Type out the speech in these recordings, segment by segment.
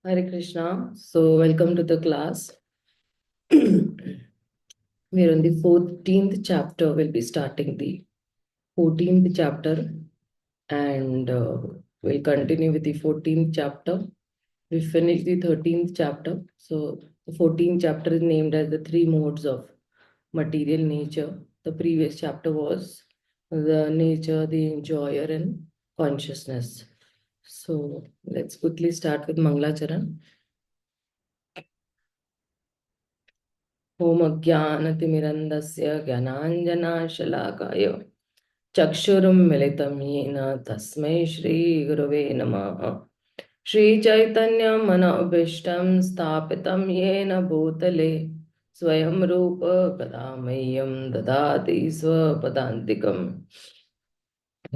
Hare Krishna. So, welcome to the class. We're on the 14th chapter. We'll be starting the 14th chapter and we'll continue with the 14th chapter. We finished the 13th chapter. So, the 14th chapter is named as the three modes of material nature. The previous chapter was the nature, the enjoyer, and consciousness. So, let's quickly start with Mangalacharan. ॐ अज्ञानतिमिरन्दस्य ज्ञानाञ्जनाशलाकाय चक्षुरुन्मिलितं येन तस्मै श्रीगुरवे नमः। श्रीचैतन्यमनोभीष्टं स्थापितं येन भूतले स्वयं रूप कदा मह्यं ददाति स्वपदान्तिकम्।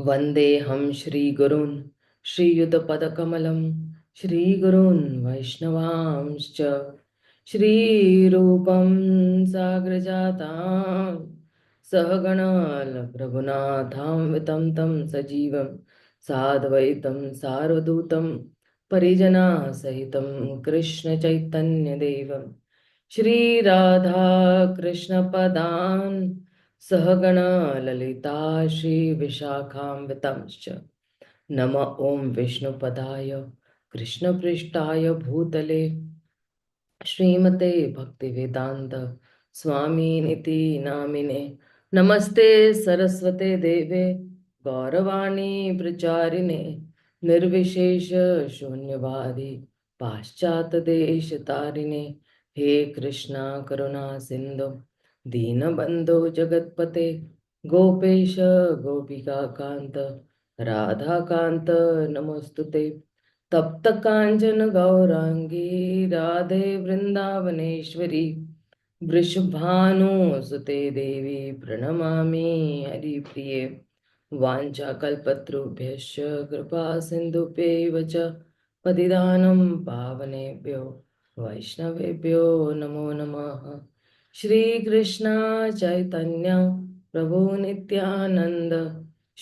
वन्देऽहं श्रीगुरून् श्रीयुतपदकमलं श्रीगुरून् वैष्णवांश्च श्रीरूपं साग्रजातां सहगणा वितं तं सजीवं साद्वैतं सार्वधूतं परिजनासहितं कृष्णचैतन्यदेवं श्रीराधा कृष्णपदान् सहगणा ललिता श्रीविशाखान्वितांश्च नम ॐ विष्णुपदाय कृष्णपृष्ठाय भूतले श्रीमते भक्तिवेदांत स्वामिनिति नामिने नमस्ते सरस्वते देवे गौरवाणी प्रचारिणे निर्विशेष शून्यवादी पाश्चात देश तारिणे हे कृष्णा करुणा सिंधु दीनबंधो जगतपते गोपेश गोपिका कांत राधा कांत नमोस्तुते तप्त कांचन गौरांगी राधे वृंदावनेश्वरी वृषभानुसुते देवी प्रणमामि हरिप्रिये वाञ्छाकल्पतरुभ्यश्च कृपा सिन्धुभ्यैव च पतितानं पावनेभ्यो वैष्णवेभ्यो नमो नमः। श्रीकृष्ण चैतन्य प्रभु नित्यानंद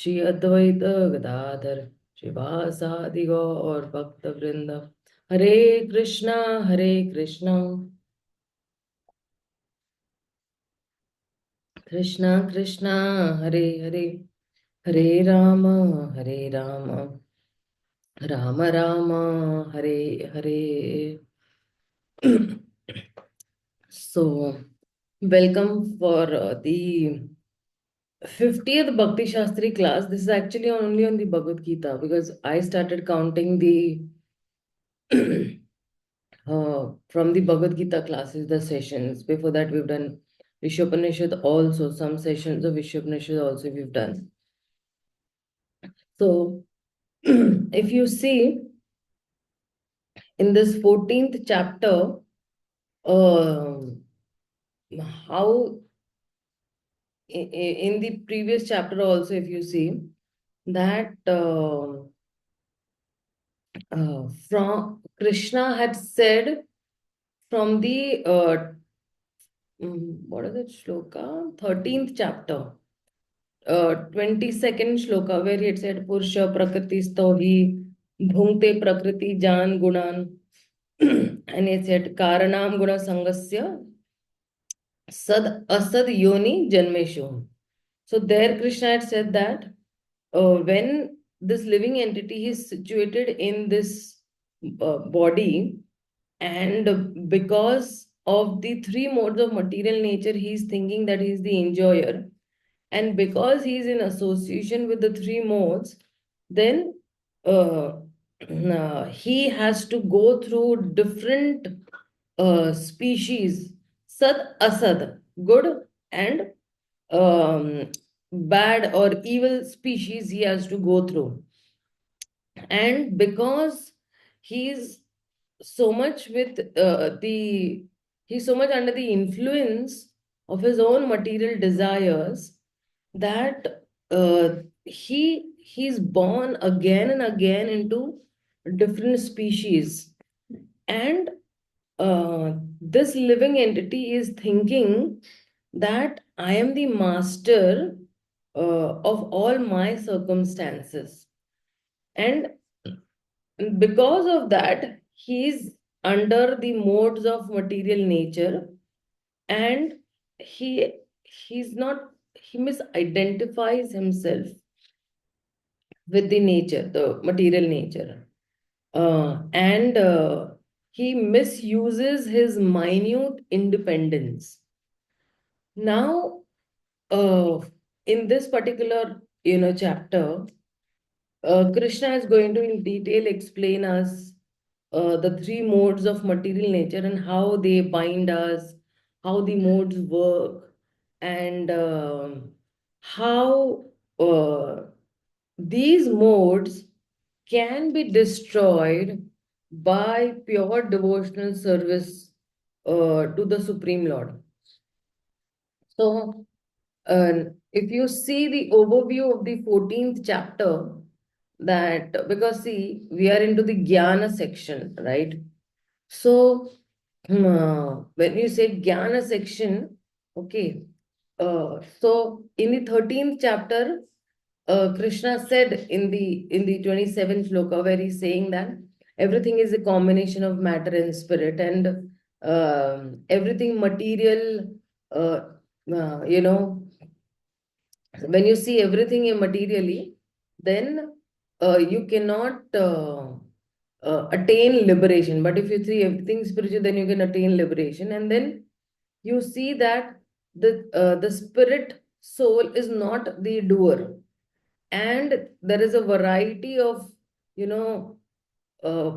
श्री अद्वैत गदाधर श्रीवासादि गौर भक्त वृंद हरे Krishna Krishna Krishna Hare Hare Hare Ram Ram Ram Hare Hare. So welcome for the 50th Bhakti Shastri class. This is actually only on the Bhagavad Gita because I started counting the from the Bhagavad Gita classes, the sessions. Before that, we've done Vishopanishad also, some sessions of Vishopanishad also we've done. So, if you see in this 14th chapter, how in the previous chapter also, if you see that from Krishna had said from the what is it shloka 13th chapter 22nd shloka where he had said Purusha Prakriti Stohi Bhungte Prakriti Jan Gunan and he said Karanam Guna Sangasya Sad Asad Yoni Janmeshu. So there Krishna had said that when this living entity is situated in this body and because of the three modes of material nature he is thinking that he is the enjoyer, and because he is in association with the three modes, then uh, he has to go through different species, sad asad, good and bad or evil species he has to go through. And because he's so much with he's so much under the influence of his own material desires that he's born again and again into different species. And this living entity is thinking that I am the master of all my circumstances. And because of that, he's under the modes of material nature, and he he's not he misidentifies himself with the nature, the material nature, and he misuses his minute independence. Now, in this particular chapter, Krishna is going to in detail explain us the three modes of material nature and how they bind us, how the modes work, and how these modes can be destroyed by pure devotional service to the Supreme Lord. So, if you see the overview of the 14th chapter, that because see, we are into the Jnana section, right? So, when you say Jnana section, okay, so in the 13th chapter, Krishna said in the 27th shloka, where he's saying that everything is a combination of matter and spirit, and everything material, uh, uh, you know, when you see everything materially, then you cannot attain liberation. But if you see everything spiritual, then you can attain liberation. And then you see that the spirit soul is not the doer, and there is a variety of you know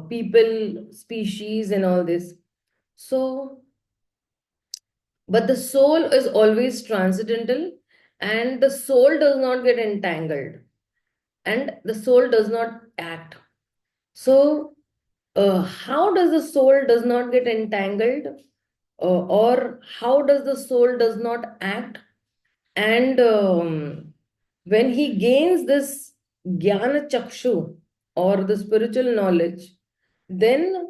people, species, and all this. So, but the soul is always transcendental, and the soul does not get entangled, and the soul does not act. So, how does the soul does not get entangled, or how does the soul does not act? And when he gains this jnana chakshu, or the spiritual knowledge, then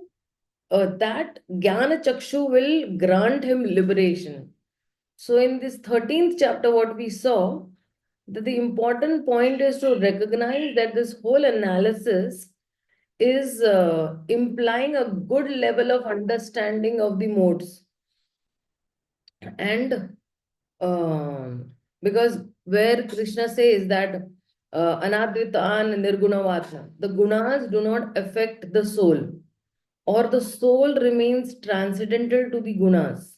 that jnana chakshu will grant him liberation. So in this 13th chapter, what we saw, that the important point is to recognize that this whole analysis is implying a good level of understanding of the modes. And because where Krishna says that anadvitan nirgunavata, the gunas do not affect the soul, or the soul remains transcendental to the gunas.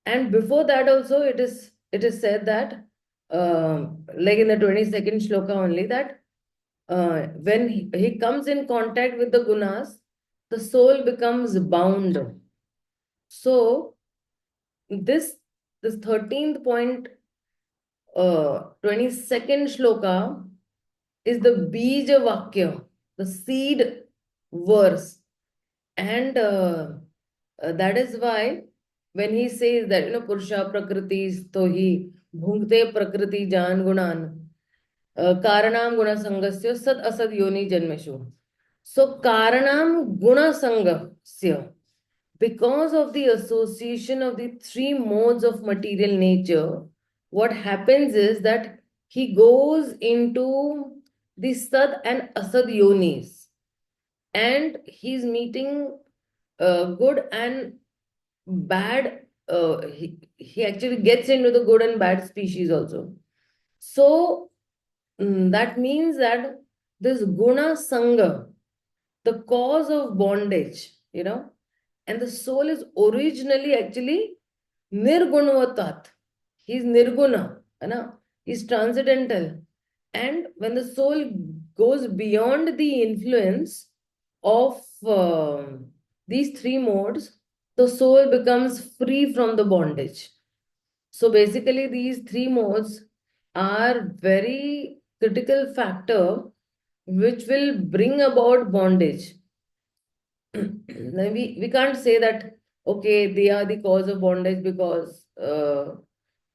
And before that also, it is said that, like in the 22nd shloka only, that when he comes in contact with the gunas, the soul becomes bound. So this 13th point, 22nd shloka, is the bija vakya, the seed verse. And that is why when he says that, Purusha Prakriti Stohi Bhungte Prakriti Jan Gunan Karanam Guna Sangasya Sad Asad Yoni Janmeshu. So Karanam Guna Sangasya, because of the association of the three modes of material nature, what happens is that he goes into the Sad and Asad Yonis, and he's meeting good and bad. He actually gets into the good and bad species also. So that means that this guna sangha, the cause of bondage, and the soul is originally actually nirgunavatat. He's nirguna, he's transcendental. And when the soul goes beyond the influence of these three modes, the soul becomes free from the bondage. So basically, these three modes are very critical factor which will bring about bondage. Now, we can't say that, okay, they are the cause of bondage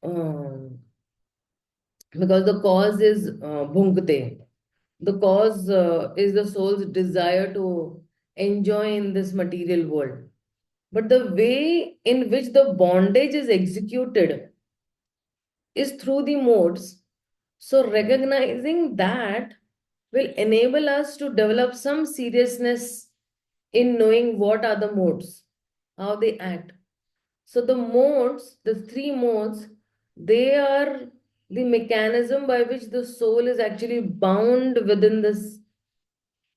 um, because the cause is bhunkte. The cause is the soul's desire to enjoy in this material world. But the way in which the bondage is executed is through the modes. So recognizing that will enable us to develop some seriousness in knowing what are the modes, how they act. So the modes, the three modes, they are the mechanism by which the soul is actually bound within this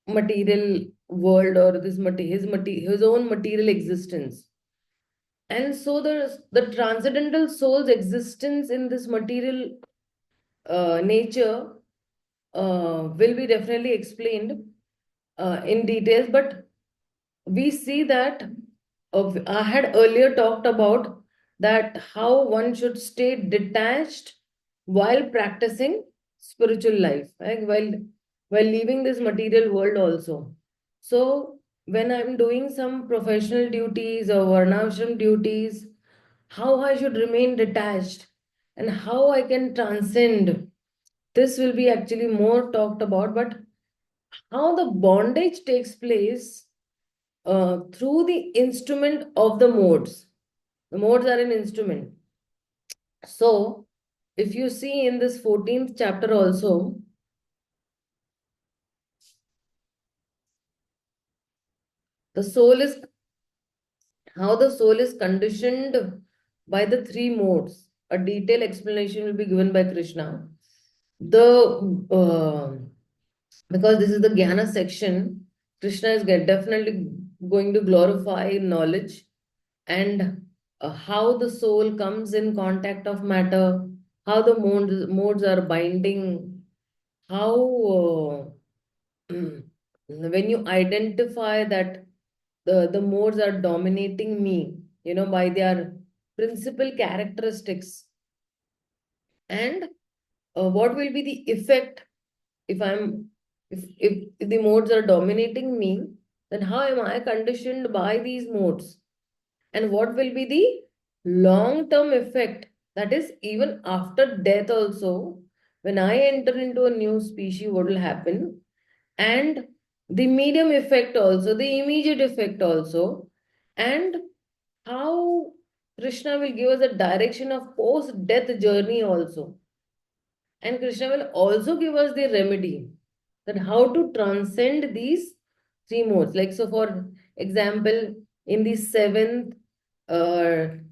material world, or this his own material existence. And so the transcendental soul's existence in this material nature will be definitely explained in details, but we see that I had earlier talked about that how one should stay detached while practicing spiritual life, right? While leaving this material world also. So when I'm doing some professional duties or varnashram duties, how I should remain detached and how I can transcend. This will be actually more talked about, but how the bondage takes place through the instrument of the modes. The modes are an instrument. So, if you see in this 14th chapter also, the soul is how the soul is conditioned by the three modes. A detailed explanation will be given by Krishna. The because this is the Jnana section, Krishna is definitely going to glorify knowledge and how the soul comes in contact of matter, how the modes are binding, how when you identify that the modes are dominating me, by their principal characteristics, and what will be the effect if if the modes are dominating me, then how am I conditioned by these modes? And what will be the long term effect, that is even after death also, when I enter into a new species, what will happen? And the medium effect also, the immediate effect also, and how Krishna will give us a direction of post death journey also. And Krishna will also give us the remedy, that how to transcend these three modes. Like, so for example, in the seventh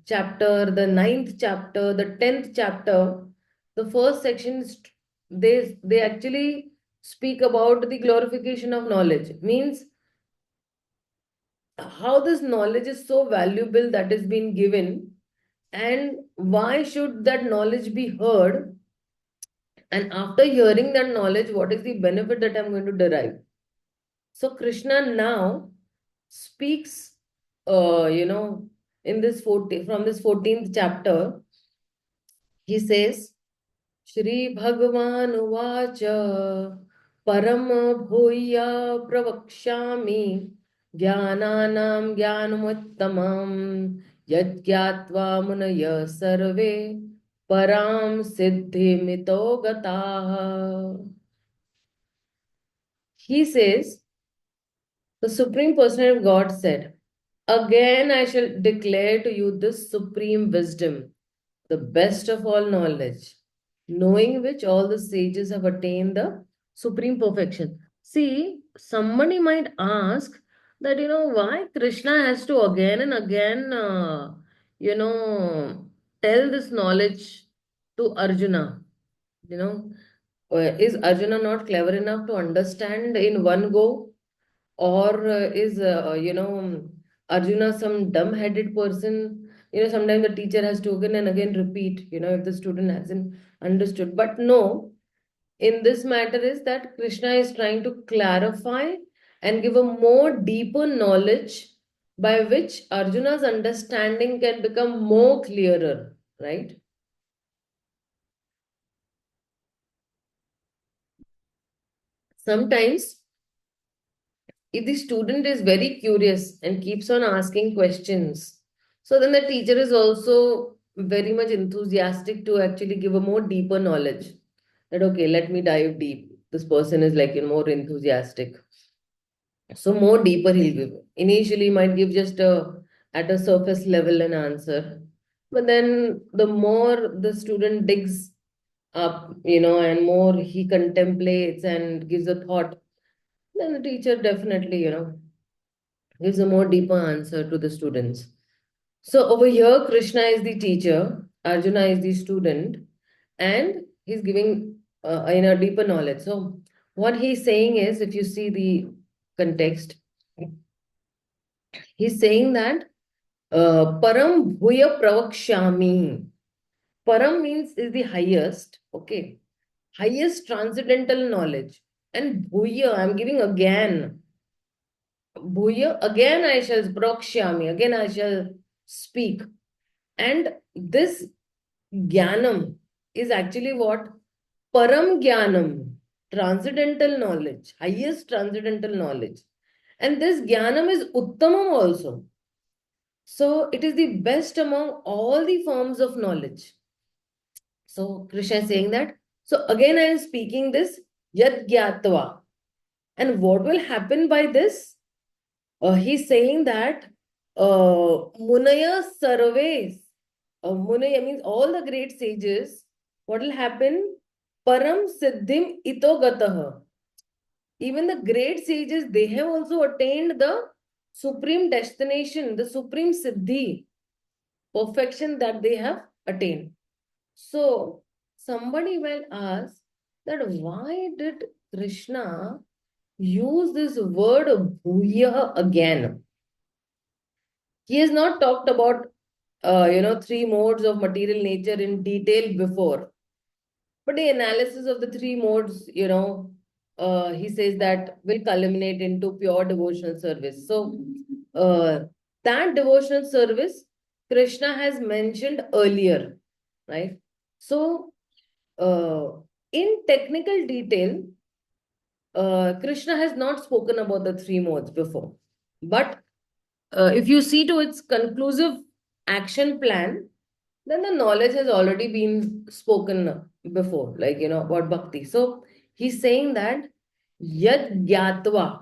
chapter, the ninth chapter, the 10th chapter, the first section is they actually speak about the glorification of knowledge. Means how this knowledge is so valuable that is being given, and why should that knowledge be heard, and after hearing that knowledge, what is the benefit that I'm going to derive? So Krishna now speaks, in this 40, from this 14th chapter, he says, Shri Bhagavan Uvacha Param Bhuya Pravakshami Jnananam Jnanamuttamam Yajñatva Munaya Sarve Param Siddhi Mito Gataha. He says, the Supreme Personality of God said, Again I shall declare to you this supreme wisdom, the best of all knowledge, knowing which all the sages have attained the supreme perfection. See, somebody might ask that, why Krishna has to again and again, you know, tell this knowledge to Arjuna. You know, is Arjuna not clever enough to understand in one go? Or is Arjuna some dumb-headed person? Sometimes the teacher has to again and again repeat, if the student hasn't understood. But no, in this matter is that Krishna is trying to clarify and give a more deeper knowledge by which Arjuna's understanding can become more clearer, right? Sometimes if the student is very curious and keeps on asking questions, so then the teacher is also very much enthusiastic to actually give a more deeper knowledge. That okay, let me dive deep. This person is like more enthusiastic. So more deeper he'll give. Initially might give just a at a surface level an answer. But then the more the student digs up, and more he contemplates and gives a thought, then the teacher definitely, gives a more deeper answer to the students. So over here, Krishna is the teacher, Arjuna is the student, and he's giving in a deeper knowledge. So what he's saying is, if you see the context, he's saying that Param Bhuya Pravakshami. Param means is the highest, okay, highest transcendental knowledge. And Bhuya, I'm giving again. Bhuya, again I shall Prakshyami, again I shall speak. And this Jnanam is actually what? Param Jnanam, transcendental knowledge, highest transcendental knowledge. And this Jnanam is Uttamam also. So it is the best among all the forms of knowledge. So Krishna is saying that. So again I am speaking this Yat Gyatva. And what will happen by this? He's saying that Munaya Sarves, Munaya means all the great sages, what will happen? Param Siddhim Ito. Even the great sages, they have also attained the supreme destination, the supreme Siddhi, perfection that they have attained. So, somebody will ask that why did Krishna use this word bhuya again? He has not talked about, three modes of material nature in detail before. But the analysis of the three modes, he says that will culminate into pure devotional service. So, that devotional service, Krishna has mentioned earlier, right? So, in technical detail, Krishna has not spoken about the three modes before. But if you see to its conclusive action plan, then the knowledge has already been spoken before, like, about bhakti. So he's saying that yad gyatva,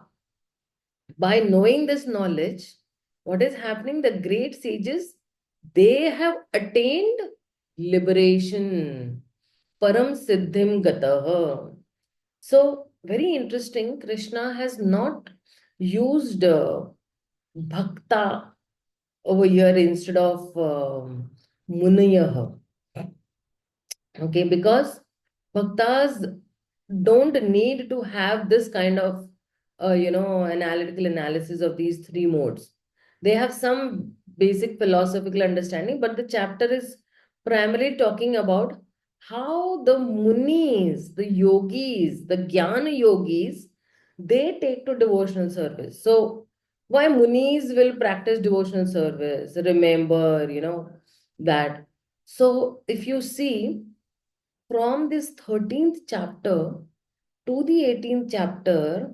by knowing this knowledge, what is happening? The great sages, they have attained liberation. Param siddhim gataha. So, very interesting, Krishna has not used bhakta over here instead of munayah. Okay, because bhaktas don't need to have this kind of, analytical analysis of these three modes. They have some basic philosophical understanding, but the chapter is primarily talking about how the munis, the yogis, the jnana yogis, they take to devotional service. So, why munis will practice devotional service? Remember, that. So, if you see, from this 13th chapter to the 18th chapter,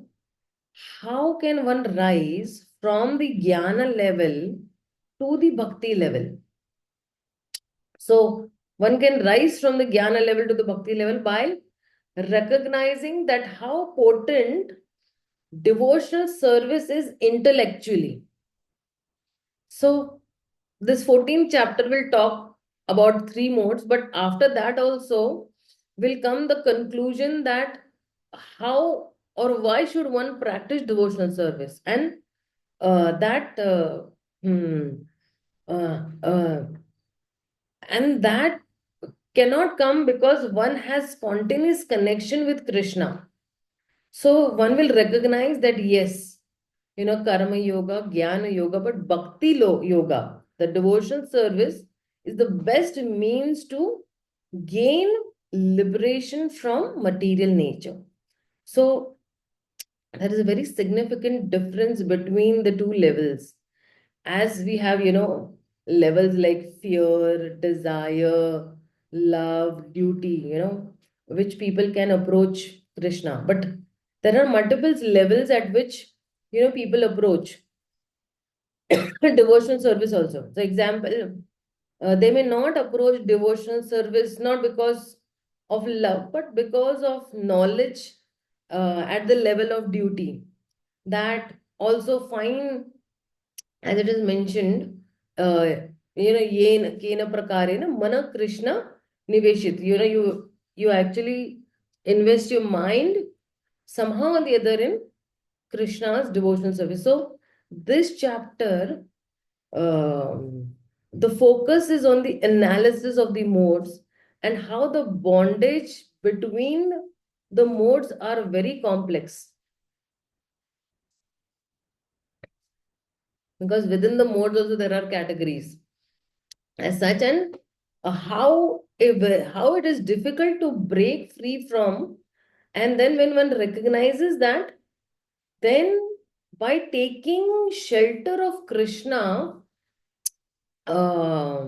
how can one rise from the jnana level to the bhakti level? So, one can rise from the jnana level to the bhakti level by recognizing that how potent devotional service is intellectually. So, this 14th chapter will talk about three modes, but after that also will come the conclusion that how or why should one practice devotional service, and that hmm, uh, uh, and that cannot come because one has spontaneous connection with Krishna. So one will recognize that yes, karma yoga, jnana yoga, but yoga, the devotional service, is the best means to gain liberation from material nature. So there is a very significant difference between the two levels. As we have, levels like fear, desire, love, duty, which people can approach Krishna. But there are multiple levels at which, people approach devotional service also. So, example, they may not approach devotional service not because of love, but because of knowledge at the level of duty. That also fine, as it is mentioned, kena prakarena mana Krishna niveshit. You actually invest your mind somehow or the other in Krishna's devotional service. So this chapter, the focus is on the analysis of the modes and how the bondage between the modes are very complex. Because within the modes also there are categories as such, and how it is difficult to break free from. And then when one recognizes that, then by taking shelter of Krishna, uh,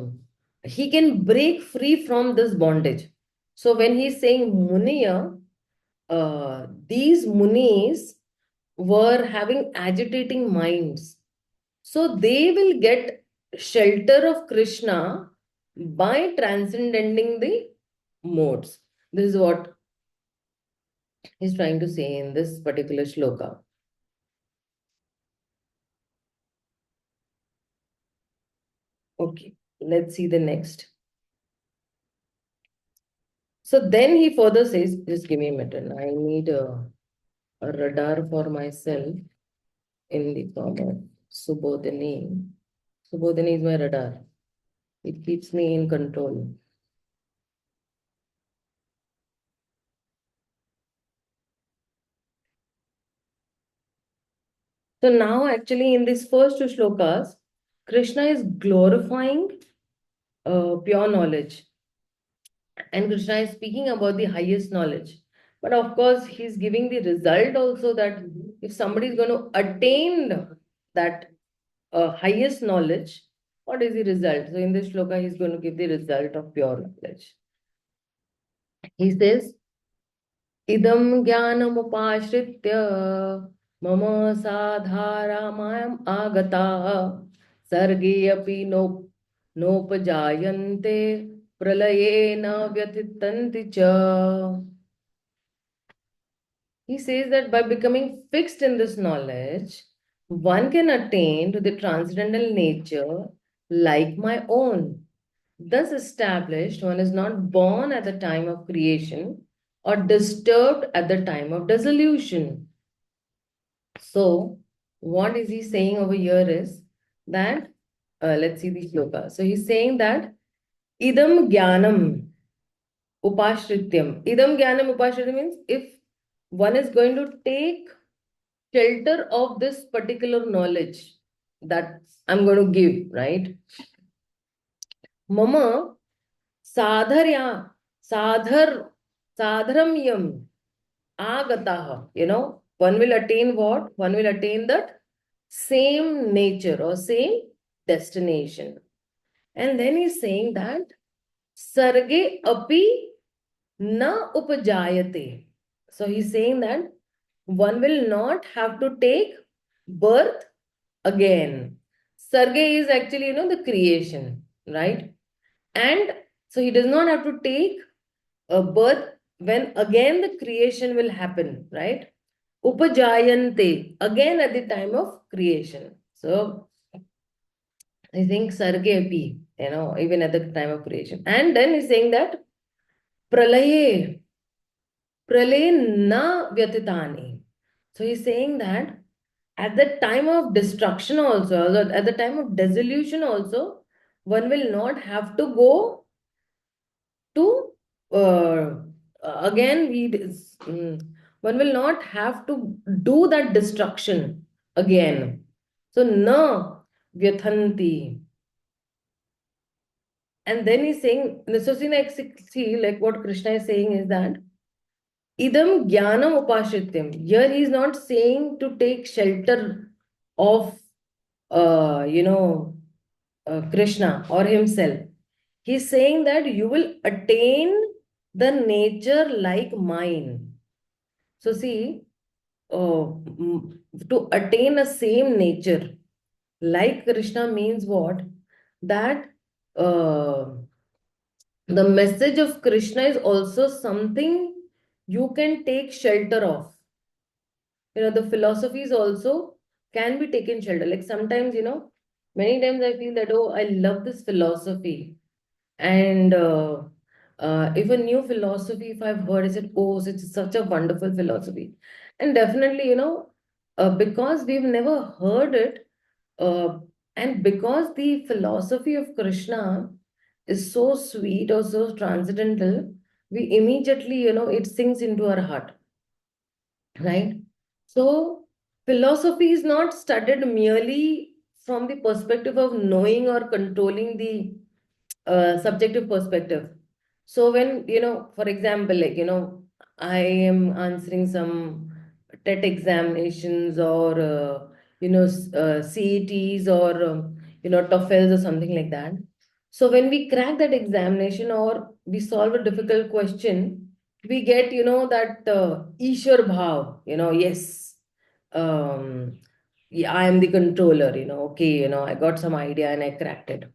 he can break free from this bondage. So when he's saying Muniya, these Munis were having agitating minds. So they will get shelter of Krishna by transcending the modes. This is what he's trying to say in this particular shloka. Okay, let's see the next. So then he further says, just give me a minute. I need a radar for myself in the form of Subodhini. Subodhini is my radar. It keeps me in control. So now actually in these first two shlokas, Krishna is glorifying pure knowledge. And Krishna is speaking about the highest knowledge. But of course, he's giving the result also that if somebody is going to attain that highest knowledge, what is the result? So in this shloka, he's going to give the result of pure knowledge. He says, Idam jnanamupashritya mama sadharamayam agata sarge api nopajayante pralayena vyathitanti cha. He says that by becoming fixed in this knowledge, one can attain to the transcendental nature like my own. Thus established, one is not born at the time of creation or disturbed at the time of dissolution. So, what is he saying over here is that, let's see the shloka. So, he's saying that idam jnanam upashrityam. Idam jnanam upashrityam means if one is going to take shelter of this particular knowledge that I'm going to give, right? Mama sadharya, sadhar, sadharamyam, agataha. One will attain what? One will attain that same nature or same destination. And then he's saying that sarge api na upajayate. So he's saying that one will not have to take birth again. Sarge is actually, the creation, right? And so he does not have to take a birth when again the creation will happen, right? Upajayante, again at the time of creation. So I think Sarge api, even at the time of creation. And then he's saying that pralaye, pralaye na vyatitani. So he's saying that at the time of destruction also, at the time of dissolution also, one will not have to go to again one will not have to do that destruction again. So na vyathanti. And then he's saying, so see, like what Krishna is saying is that idam jnanam upashityam. Here he is not saying to take shelter of Krishna or himself. He's saying that you will attain the nature like mine. So see, to attain a same nature like Krishna means what? That the message of Krishna is also something you can take shelter of. The philosophies also can be taken shelter. Like sometimes, many times I feel that, oh, I love this philosophy. And if a new philosophy, if I've heard, I said, oh, it's such a wonderful philosophy. And definitely, because we've never heard it, uh, and because the philosophy of Krishna is so sweet or so transcendental, we immediately, it sinks into our heart, right? So, philosophy is not studied merely from the perspective of knowing or controlling the subjective perspective. So, when, for example, like, I am answering some TET examinations or, CETs or, TOEFLs or something like that. So, when we crack that examination or we solve a difficult question, we get, that Ishwar Bhav, yes, yeah, I am the controller, okay, I got some idea and I cracked it.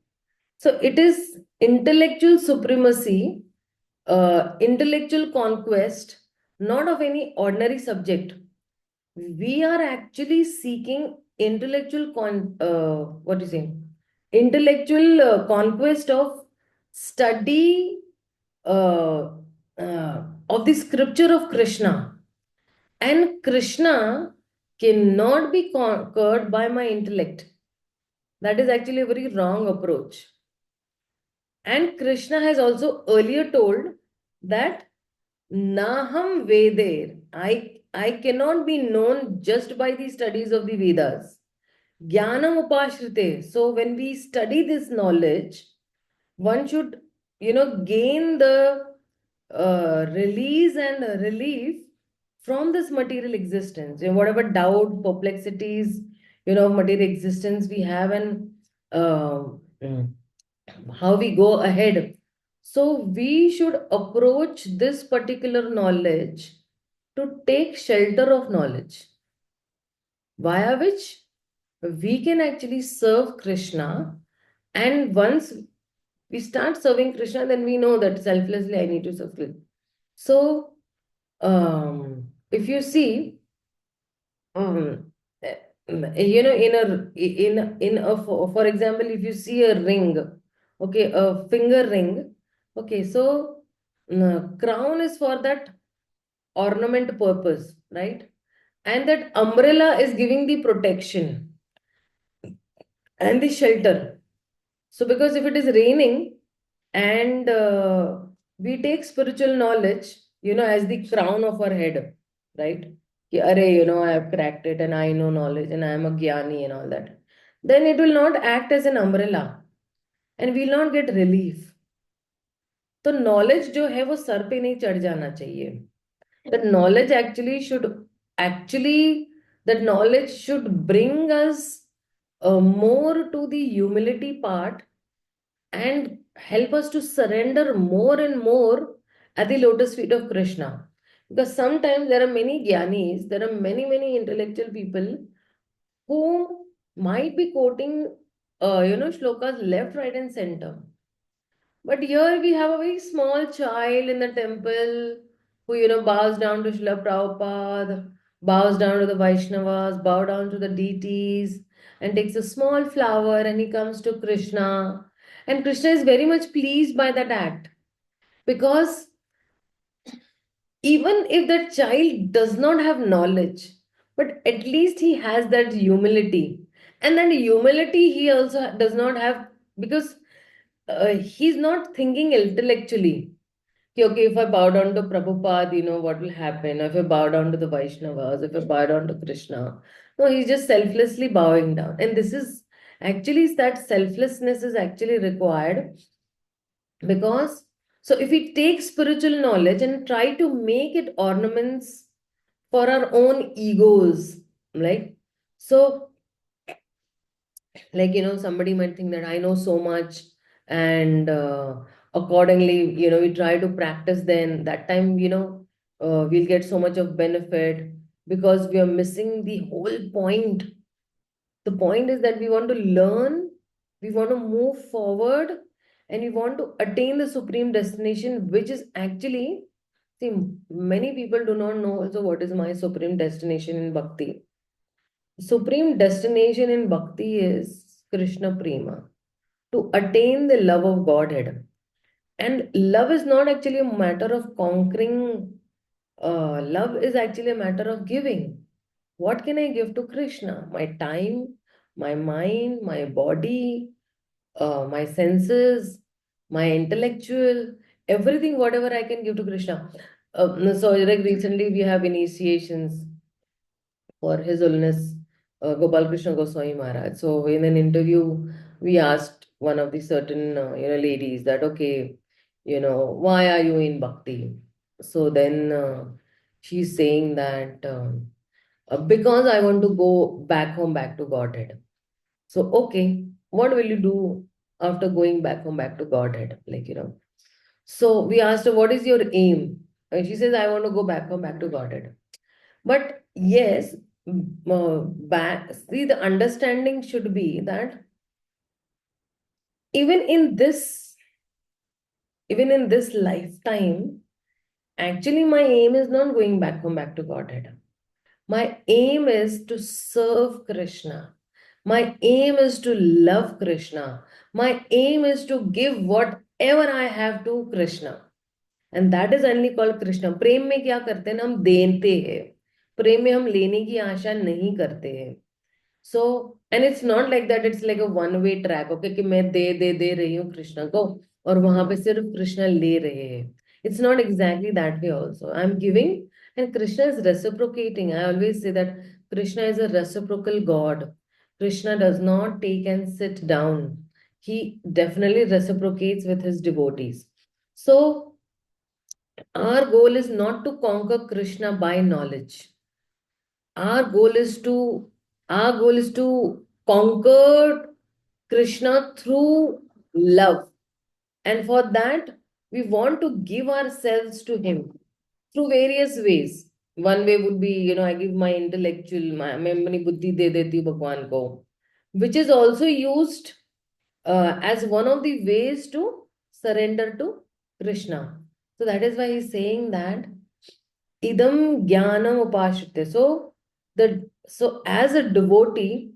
So it is intellectual supremacy, intellectual conquest, not of any ordinary subject. We are actually seeking what do you say? Intellectual conquest of study uh, of the scripture of Krishna. And Krishna cannot be conquered by my intellect. That is actually a very wrong approach. And Krishna has also earlier told that Naham Veder, I cannot be known just by the studies of the Vedas. Jnanam Upashrite. So when we study this knowledge, one should, gain the release and relief from this material existence. Whatever doubt, perplexities, of material existence we have, and mm, how we go ahead. So we should approach this particular knowledge to take shelter of knowledge, via which we can actually serve Krishna. And once we start serving Krishna, then we know that selflessly I need to serve Krishna. So, if you see, um, for example, if you see a ring, okay, a finger ring, okay, so crown is for that ornament purpose, right? And that umbrella is giving the protection and the shelter. So, because if it is raining and we take spiritual knowledge, as the crown of our head, right? Ki, Arey, I have cracked it and I know knowledge and I am a jnani and all that. Then it will not act as an umbrella and we will not get relief. तो knowledge जो है वो sir पे नहीं चढ़ जाना चाहिए. That knowledge actually that knowledge should bring us more to the humility part and help us to surrender more and more at the lotus feet of Krishna. Because sometimes there are many jnanis, there are many, many intellectual people who might be quoting, shlokas left, right, and center. But here we have a very small child in the temple who, bows down to Srila Prabhupada, bows down to the Vaishnavas, bow down to the deities, and takes a small flower and he comes to Krishna. And Krishna is very much pleased by that act because even if that child does not have knowledge, but at least he has that humility. And that humility he also does not have because he's not thinking intellectually. Okay, if I bow down to Prabhupada, what will happen? If I bow down to the Vaishnavas, if I bow down to Krishna. No, he's just selflessly bowing down. And this is actually that selflessness is actually required because so if we take spiritual knowledge and try to make it ornaments for our own egos, right? So like somebody might think that I know so much and accordingly we try to practice, then that time we'll get so much of benefit because we are missing the whole point. The point is that we want to learn, we want to move forward, and we want to attain the supreme destination, which is actually, see, many people do not know also what is my supreme destination in bhakti. Supreme destination in bhakti is Krishna Prema, to attain the love of Godhead. And love is not actually a matter of conquering, love is actually a matter of giving. What can I give to Krishna? My time, my mind, my body, my senses, my intellectual, everything, whatever I can give to Krishna. So, like recently, we have initiations for His Holiness Gopal Krishna Goswami Maharaj. So, in an interview, we asked one of the certain ladies that, okay, why are you in bhakti? So then she's saying that because I want to go back home, back to Godhead. So, okay, what will you do after going back home, back to Godhead? So we asked her, what is your aim? And she says, I want to go back home, back to Godhead. But yes, see, the understanding should be that even in this, even in this lifetime, actually my aim is not going back home, back to Godhead. My aim is to serve Krishna. My aim is to love Krishna. My aim is to give whatever I have to Krishna. And that is only called Krishna. प्रेम में क्या करते हैं ना, हम देते हैं. प्रेम में हम लेने की आशा नहीं करते हैं. So, and it's not like that, it's like a one way track, okay, कि मैं दे रही हूँ कृष्णा को और वहां पे सिर्फ कृष्णा ले रहे हैं. It's not exactly that way also. I'm giving and Krishna is reciprocating. I always say that Krishna is a reciprocal God. Krishna does not take and sit down. He definitely reciprocates with his devotees. So, our goal is not to conquer Krishna by knowledge. Our goal is to our goal is to conquer Krishna through love. And for that, we want to give ourselves to Him through various ways. One way would be, I give my intellectual, मैं अपनी बुद्धि दे देती हूँ भगवान को, which is also used as one of the ways to surrender to Krishna. So that is why he's saying that idam jnanam upashrite. So as a devotee,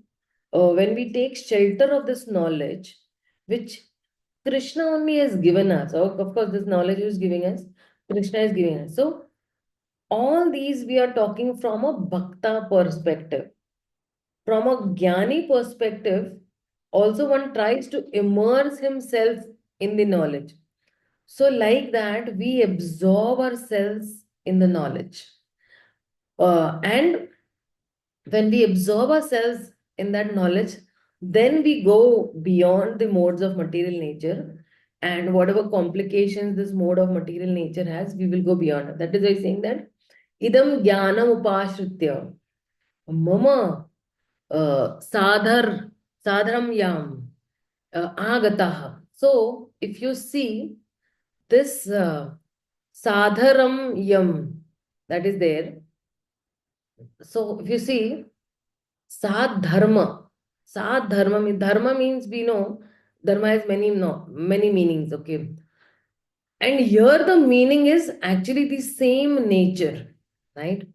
when we take shelter of this knowledge, which Krishna only has given us, of course, this knowledge is giving us, Krishna is giving us. So all these we are talking from a bhakta perspective. From a jnani perspective, also one tries to immerse himself in the knowledge. So like that, we absorb ourselves in the knowledge. And when we absorb ourselves in that knowledge, then we go beyond the modes of material nature. And whatever complications this mode of material nature has, we will go beyond it. That is why saying that idam jnanam upashritya mama sadharam yam agataha. So if you see this sadharam yam that is there, so if you see Sad dharma. Sad dharma means we know dharma has many meanings, okay. And here the meaning is actually the same nature, right?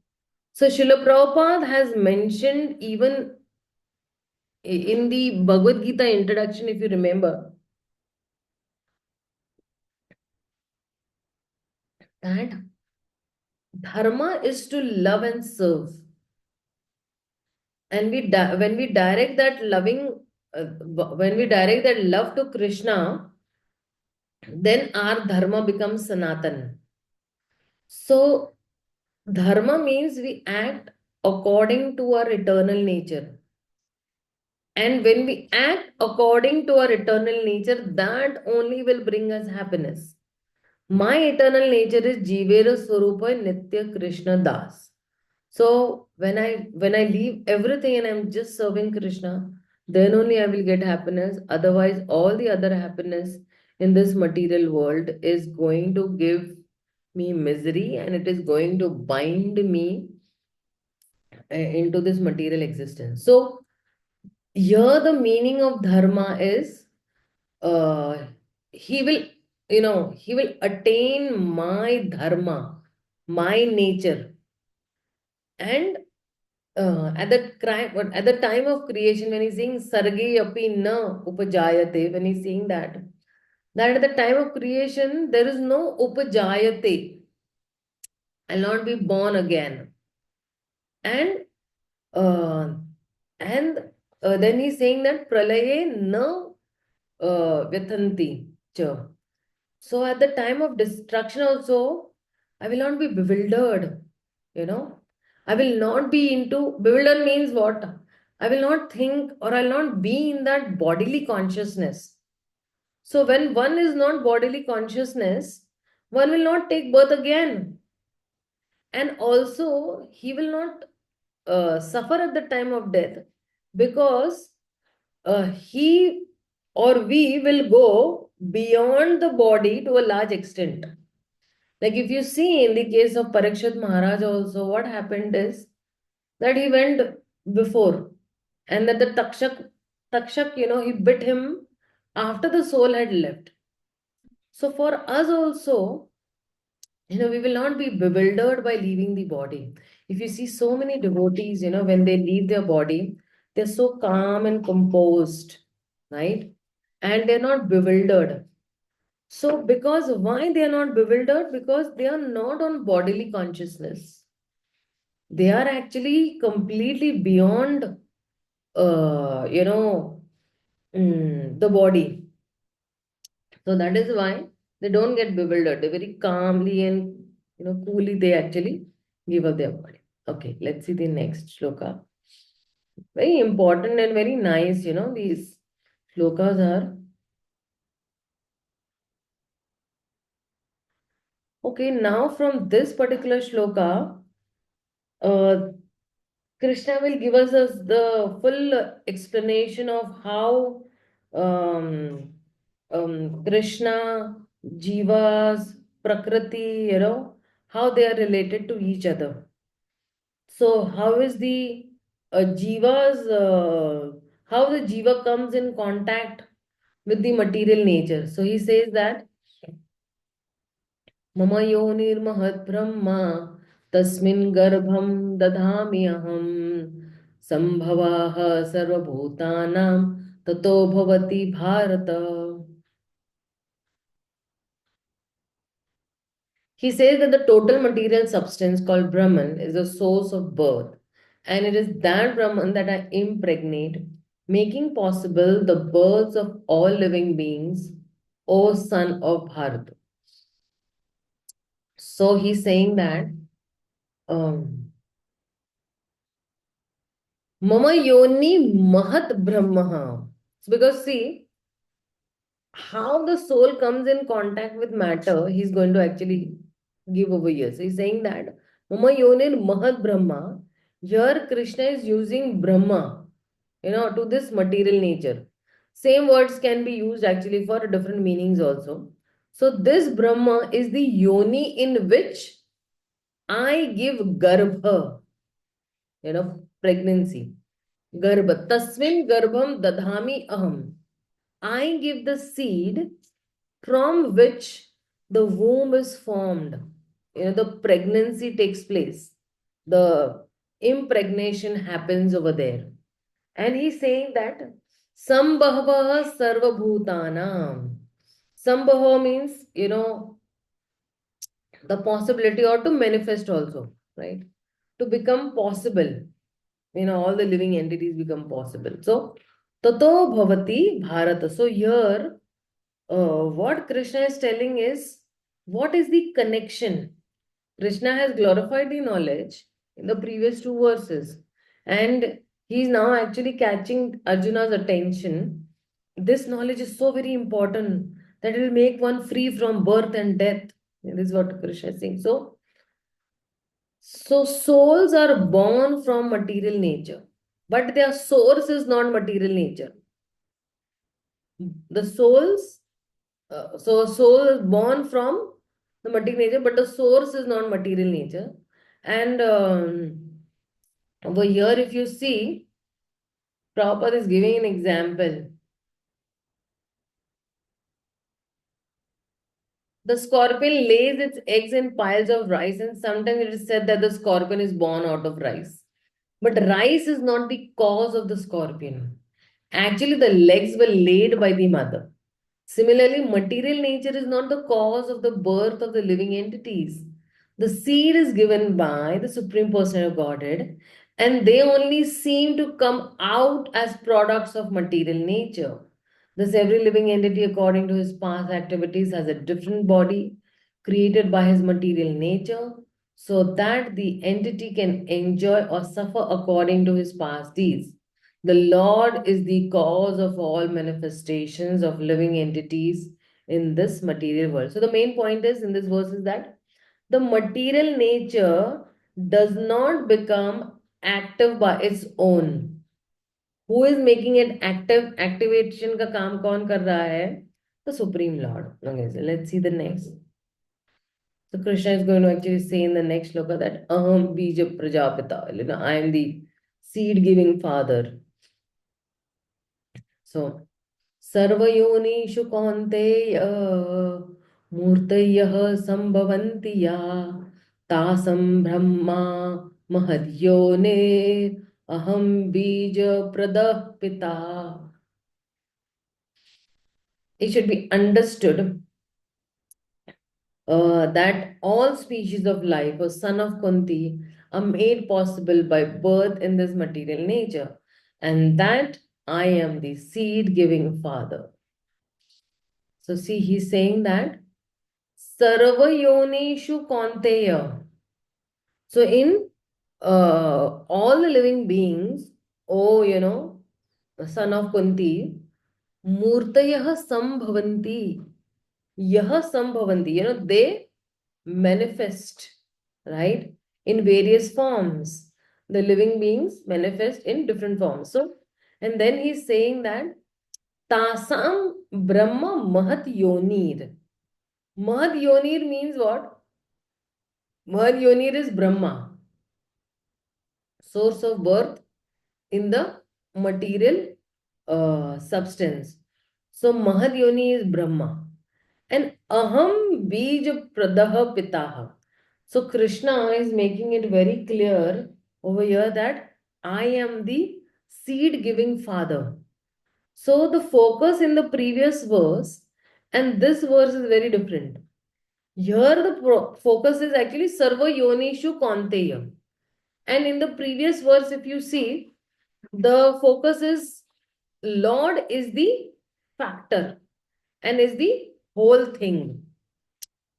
So Srila Prabhupada has mentioned even in the Bhagavad Gita introduction, if you remember, that dharma is to love and serve. And when we direct that when we direct that love to Krishna, then our dharma becomes sanatan. So dharma means we act according to our eternal nature. And when we act according to our eternal nature, that only will bring us happiness. My eternal nature is Jivera Swarupa Nitya Krishna Das. So when I leave everything and I'm just serving Krishna, then only I will get happiness. Otherwise, all the other happiness in this material world is going to give me misery and it is going to bind me into this material existence. So here the meaning of dharma is uh, he will, he will attain my dharma, my nature. And at the time of creation, when he's saying sarge api na upajayate, when he's saying that at the time of creation there is no upajayate. I'll not be born again. And uh, and then he's saying that pralaye na vyathanti cha. So at the time of destruction also, I will not be bewildered, you know. I will not be into bewildered means what? I will not think or I'll not be in that bodily consciousness. So when one is not bodily consciousness, one will not take birth again. And also he will not suffer at the time of death, because he or we will go beyond the body to a large extent. Like if you see in the case of Parikshit Maharaj also, what happened is that he went before, and that the Takshak, he bit him after the soul had left. So for us also, we will not be bewildered by leaving the body. If you see so many devotees, when they leave their body, they're so calm and composed, right? And they're not bewildered. So, because why they are not bewildered? Because they are not on bodily consciousness. They are actually completely beyond, the body. So that is why they don't get bewildered. They very calmly and coolly they actually give up their body. Okay, let's see the next shloka. Very important and very nice, these shlokas are. Okay, now from this particular shloka, uh, Krishna will give us the full explanation of how um, Krishna, Jivas, Prakriti, how they are related to each other. So, how is the how the Jiva comes in contact with the material nature? So, he says that मम योनिर्महद्ब्रह्म तस्मिन् गर्भं दधामि अहं सम्भवाः सर्वभूतानां ततो भवति Bharat. He says that the total material substance called Brahman is the source of birth, and it is that Brahman that I impregnate, making possible the births of all living beings, O son of Bharat. So he's saying that um, Mama Yoni Mahat Brahmaha. Because see, how the soul comes in contact with matter, he's going to actually give over here. So he's saying that Mama Yonir Mahat Brahma. Here Krishna is using Brahma, to this material nature. Same words can be used actually for different meanings also. So this Brahma is the yoni in which I give garbha, pregnancy. Garbha. Tasmin garbham dadhami aham. I give the seed from which the womb is formed. The pregnancy takes place. The impregnation happens over there. And he's saying that Sambhava Sarvabhutanam. Sambhava means, the possibility, or to manifest also, right? To become possible. All the living entities become possible. So, Tato Bhavati Bharata. So, here, what Krishna is telling is, what is the connection? Krishna has glorified the knowledge in the previous two verses, and he is now actually catching Arjuna's attention. This knowledge is so very important that it will make one free from birth and death. This is what Krishna is saying. So souls are born from material nature, but their source is not material nature. The souls, so soul is born from the material nature, but the source is not material nature. And over here, if you see, Prabhupada is giving an example. The scorpion lays its eggs in piles of rice, and sometimes it is said that the scorpion is born out of rice. But rice is not the cause of the scorpion. Actually, the legs were laid by the mother. Similarly, material nature is not the cause of the birth of the living entities. The seed is given by the Supreme Personality of Godhead, and they only seem to come out as products of material nature. Thus, every living entity, according to his past activities, has a different body created by his material nature, so that the entity can enjoy or suffer according to his past deeds. The Lord is the cause of all manifestations of living entities in this material world. So, the main point is in this verse is that the material nature does not become active by its own. Who is making it active? Activation का काम कौन कर रहा है? The Supreme Lord. Okay, so let's see the next. So Krishna is going to actually say in the next shloka that Aham Bija Prajapita. I am the seed giving father. So सर्वयोनिषु कौन्तेय मूर्तयः सम्भवन्ति या तासं ब्रह्मा महद्योने अहं बीजप्रदः पिता. It should be understood that all species of life, or son of Kunti, are made possible by birth in this material nature, and that I am the seed giving father. So, see, he's saying that Sarva Yonishu Kaunteya. So, in all the living beings, oh, the son of Kunti, Murtayah Sambhavanti. Yaha Sambhavanti. They manifest, right, in various forms. The living beings manifest in different forms. So, and then he's saying that Tasam Brahma Mahat Yonir. Mahad Yonir means what? Mahad Yonir is Brahma, source of birth in the material substance. So Mahad Yoni is Brahma. And Aham Bij Pradaha Pitaha. So Krishna is making it very clear over here that I am the seed giving father. So the focus in the previous verse and this verse is very different. Here the focus is actually Sarva Yonishu Kaunteya. And in the previous verse, if you see, the focus is Lord is the factor and is the whole thing.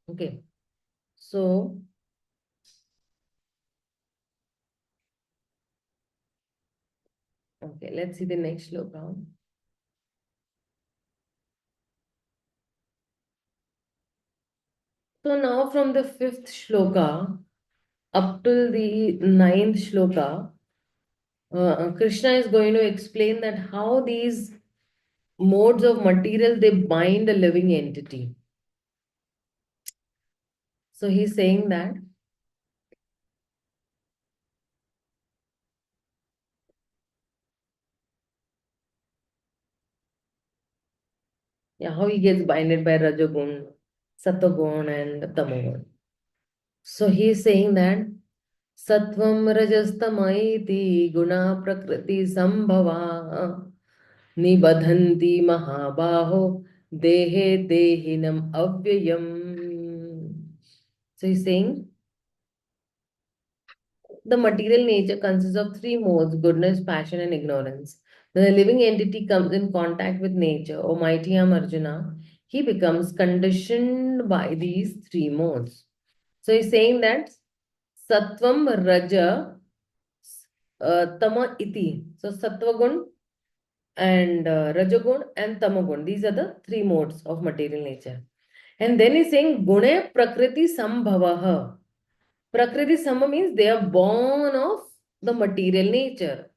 Okay. So, okay, let's see the next shloka. So now from the fifth shloka up till the ninth shloka, Krishna is going to explain that how these modes of material they bind a living entity. So he's saying that how he gets binded by Rajagun, Satagun, and Tamagun. So he's saying that Sattvam Rajastamaiti Guna Prakriti Sambhava Nibadhanti Mahabaho Dehe Dehinam Avyayam. So he's saying the material nature consists of three modes: goodness, passion, and ignorance. When a living entity comes in contact with nature, O mighty Arjuna, he becomes conditioned by these three modes. So he's saying that Sattvam Raja Tama Iti. So Sattvagun and Rajagun and Tamagun. These are the three modes of material nature. And then he's saying Gune Prakriti Sambhavaha. Prakriti Sambhava means they are born of the material nature.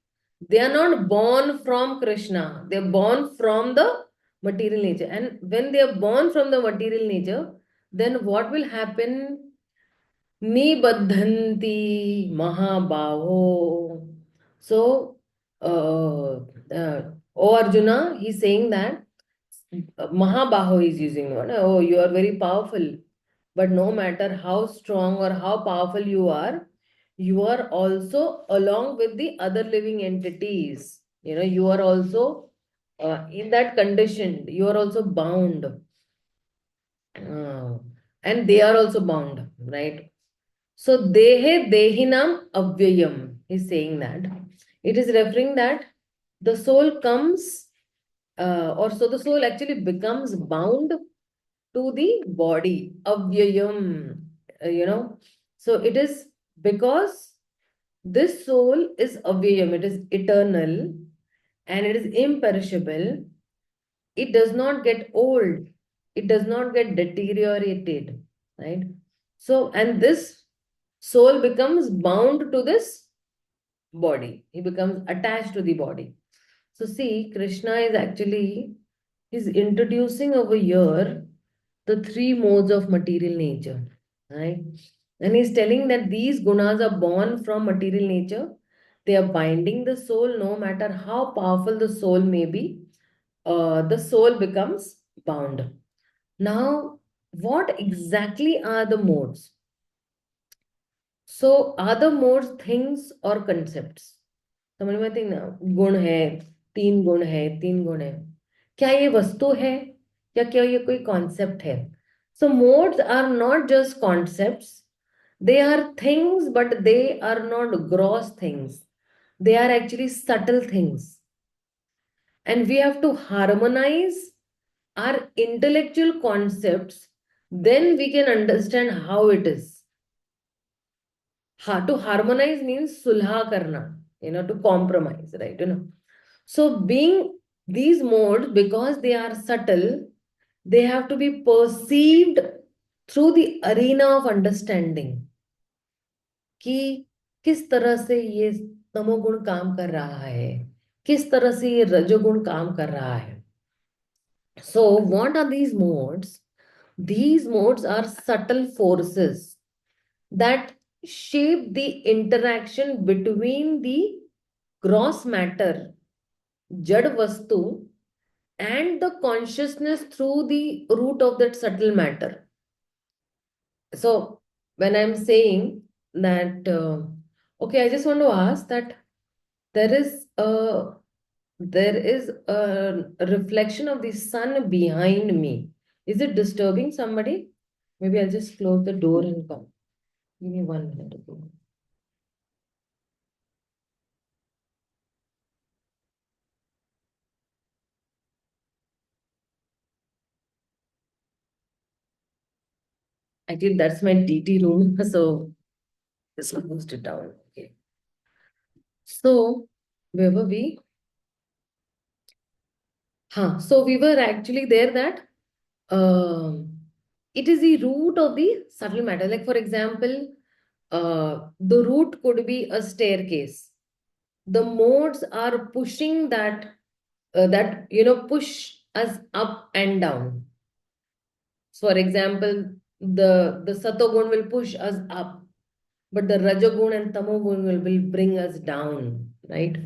They are not born from Krishna. They are born from the material nature. And when they are born from the material nature, then what will happen? Nibadhanti Mahabhaho. So, O Arjuna, he's saying that Mahabaho is using the word. Oh, you are very powerful. But no matter how strong or how powerful you are also along with the other living entities. You are also in that condition. You are also bound. And they are also bound, right? So, dehe dehinam avyayam. he's saying that it is referring that the soul comes, or so the soul actually becomes bound to the body, avyayam, So it is because this soul is avyayam, it is eternal and it is imperishable. It does not get old, it does not get deteriorated, right? So, and this soul becomes bound to this body, he becomes attached to the body. So, see, Krishna is actually he's introducing over here the three modes of material nature, right? And he's telling that these gunas are born from material nature. They are binding the soul, no matter how powerful the soul may be, the soul becomes bound. Now, what exactly are the modes? So, are the modes things or concepts? समझ में आती ना, गुण है, तीन गुण है, तीन गुण है, क्या ये वस्तु है या क्या ये कोई कॉन्सेप्ट है? So modes are not just concepts, they are things, but they are not gross things, they are actually subtle things, and we have to harmonize our intellectual concepts, then we can understand how it is. To harmonize means sulha karna, to compromise, right? So being these modes, because they are subtle, they have to be perceived through the arena of understanding कि किस तरह से ये तमोगुण काम कर रहा है, किस तरह से ये रजोगुण काम कर रहा है. So what are these modes? These modes are subtle forces that shape the interaction between the gross matter, jad vastu, and the consciousness through the root of that subtle matter. So when I'm saying that, okay, I just want to ask that there is a there is a reflection of the sun behind me. Is it disturbing somebody? Maybe I'll just close the door and come. Give me 1 minute. Okay. Actually, that's my DT room, so just closed it down. Okay. So, where were we? So we were actually there that it is the root of the subtle matter. Like, for example, the root could be a staircase. The modes are pushing that push us up and down. So, for example, the satogun will push us up, but the rajagun and tamogun will bring us down, right?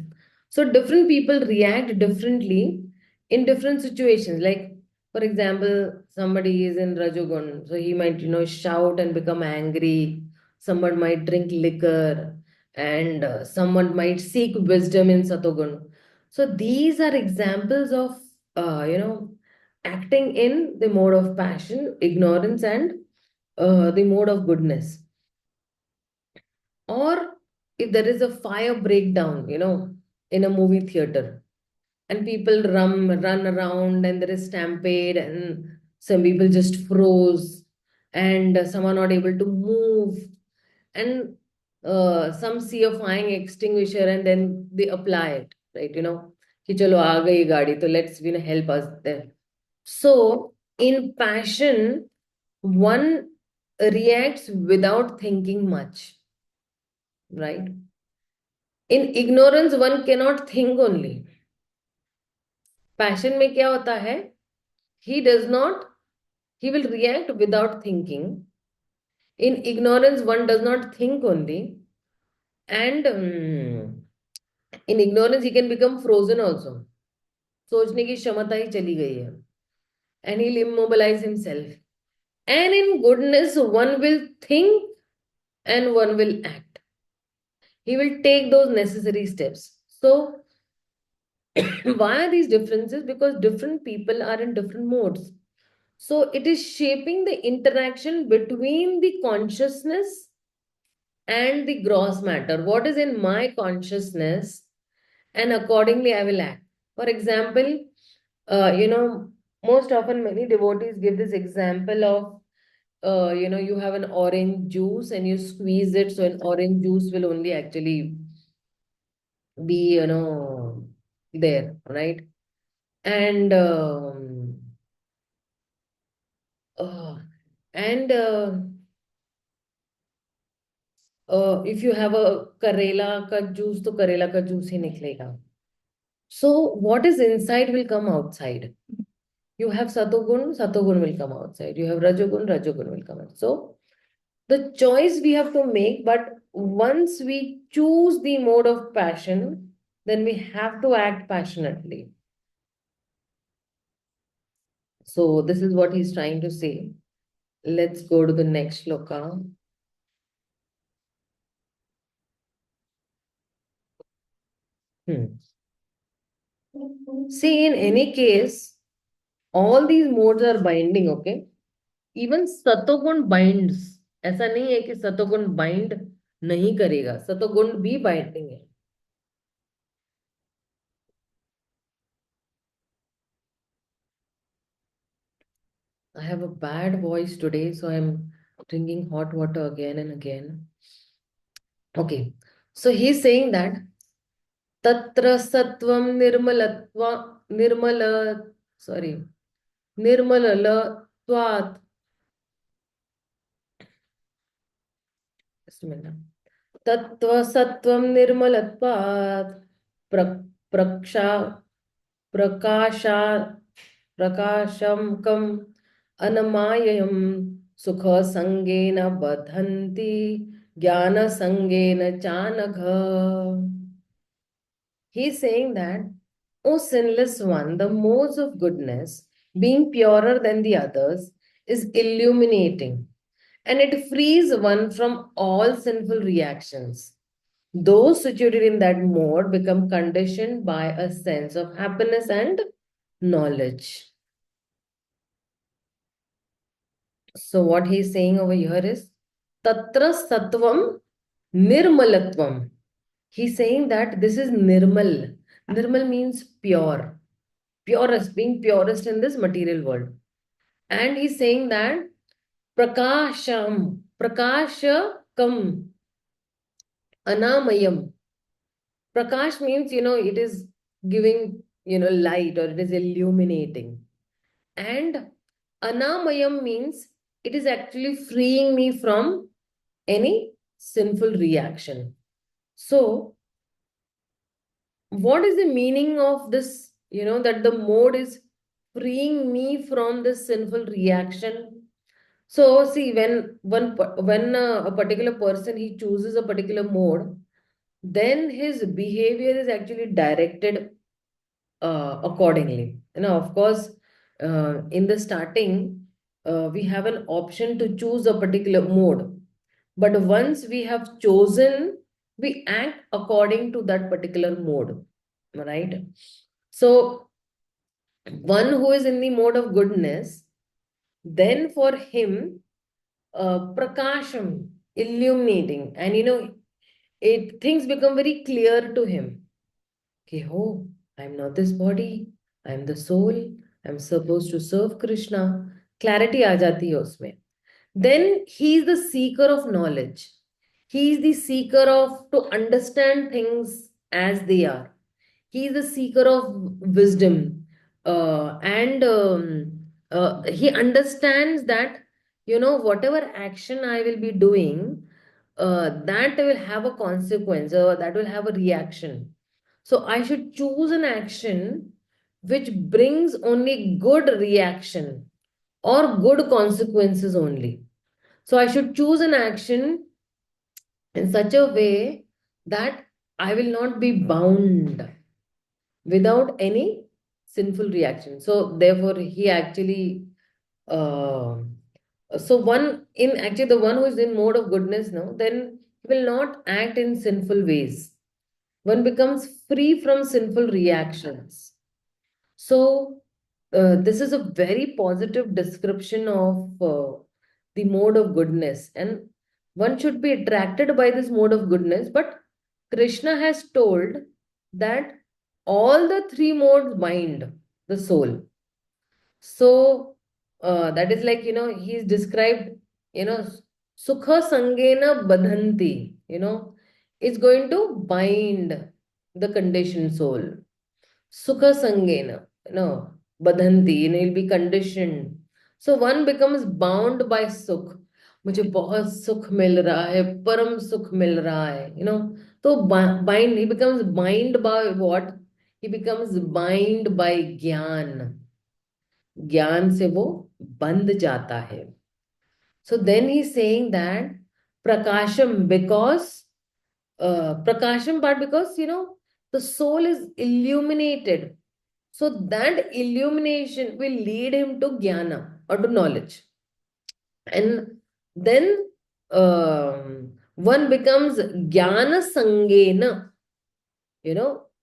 So different people react differently in different situations. Like, for example, somebody is in rajagun, so he might shout and become angry. Someone might drink liquor, and someone might seek wisdom in satogun. So these are examples of acting in the mode of passion, ignorance, and the mode of goodness. Or if there is a fire breakdown, in a movie theater, and people run around and there is stampede and some people just froze, and some are not able to move, and some see a fire extinguisher and then they apply it, right? कि चलो आ गई गाड़ी, तो let's help us there. So in passion, one reacts without thinking much, right? In ignorance, one cannot think only. Passion में क्या होता है? He does not, he will react without thinking. In ignorance, one does not think only. And in ignorance, he can become frozen also. सोचने की क्षमता ही चली गई है. And he'll immobilize himself. And in goodness, one will think and one will act. He will take those necessary steps. So, why are these differences? Because different people are in different modes. So it is shaping the interaction between the consciousness and the gross matter. What is in my consciousness, and accordingly I will act. For example, most often many devotees give this example of, you have an orange juice and you squeeze it, so an orange juice will only actually be, there, right? And uh, and if you have a Karela ka juice, to Karela ka juice hi niklega. So what is inside will come outside. You have Satogun, Satogun will come outside. You have Rajogun, Rajogun will come out. So the choice we have to make, but once we choose the mode of passion, then we have to act passionately. So this is what he's trying to say. Let's go to the next shloka. See, in any case, all these modes are binding, okay? Even सतोगुण binds. ऐसा नहीं है कि सतोगुण bind नहीं करेगा, सतोगुण भी binding है. I have a bad voice today, so I'm drinking hot water again and again. Okay, so he's saying that tatra sattvam sorry, nirmalalatvat. Just a minute. Tattva sattvam nirmalatvat praksha prakasha prakashamkam anamayam sukha sangena badhanti jnana sangena chanagha. He's saying that, O sinless one, the modes of goodness, being purer than the others, is illuminating, and it frees one from all sinful reactions. Those situated in that mode become conditioned by a sense of happiness and knowledge. So, what he's saying over here is Tatra Sattvam Nirmalatvam. He's saying that this is Nirmal. Nirmal means pure, purest, being purest in this material world. And he's saying that Prakasham, Prakashakam, Anamayam. Prakash means, it is giving, light, or it is illuminating. And Anamayam means it is actually freeing me from any sinful reaction. So, what is the meaning of this? That the mode is freeing me from this sinful reaction. So, see, when a particular person he chooses a particular mode, then his behavior is actually directed accordingly. Of course, in the starting, we have an option to choose a particular mode. But once we have chosen, we act according to that particular mode, right? So, one who is in the mode of goodness, then for him, prakasham, illuminating, and things become very clear to him. Okay, oh, I'm not this body, I'm the soul, I'm supposed to serve Krishna. Clarity आ जाती है उसमें. Then he is the seeker of knowledge. He is the seeker of to understand things as they are. He is the seeker of wisdom, and he understands that whatever action I will be doing, that will have a consequence, that will have a reaction. So I should choose an action which brings only good reaction or good consequences only. So I should choose an action in such a way that I will not be bound without any sinful reaction. So therefore, he actually, uh, so one in actually the one who is in mode of goodness now, then he will not act in sinful ways. One becomes free from sinful reactions. So, this is a very positive description of the mode of goodness. And one should be attracted by this mode of goodness, but Krishna has told that all the three modes bind the soul. So that is like, he's described, Sukha Sangena Badhanti, it's going to bind the conditioned soul. Sukha Sangena, Badhanti, he'll be conditioned. So one becomes bound by Sukh. मुझे बहुत सुख मिल रहा है, परम सुख मिल रहा है, तो bind, he becomes bind by what? He becomes bind by ज्ञान. ज्ञान से वो बंध जाता है. So then he's saying that prakasham, because prakasham, but because the soul is illuminated, so that illumination will lead him to jnana or to knowledge, and then one becomes jnana sangena.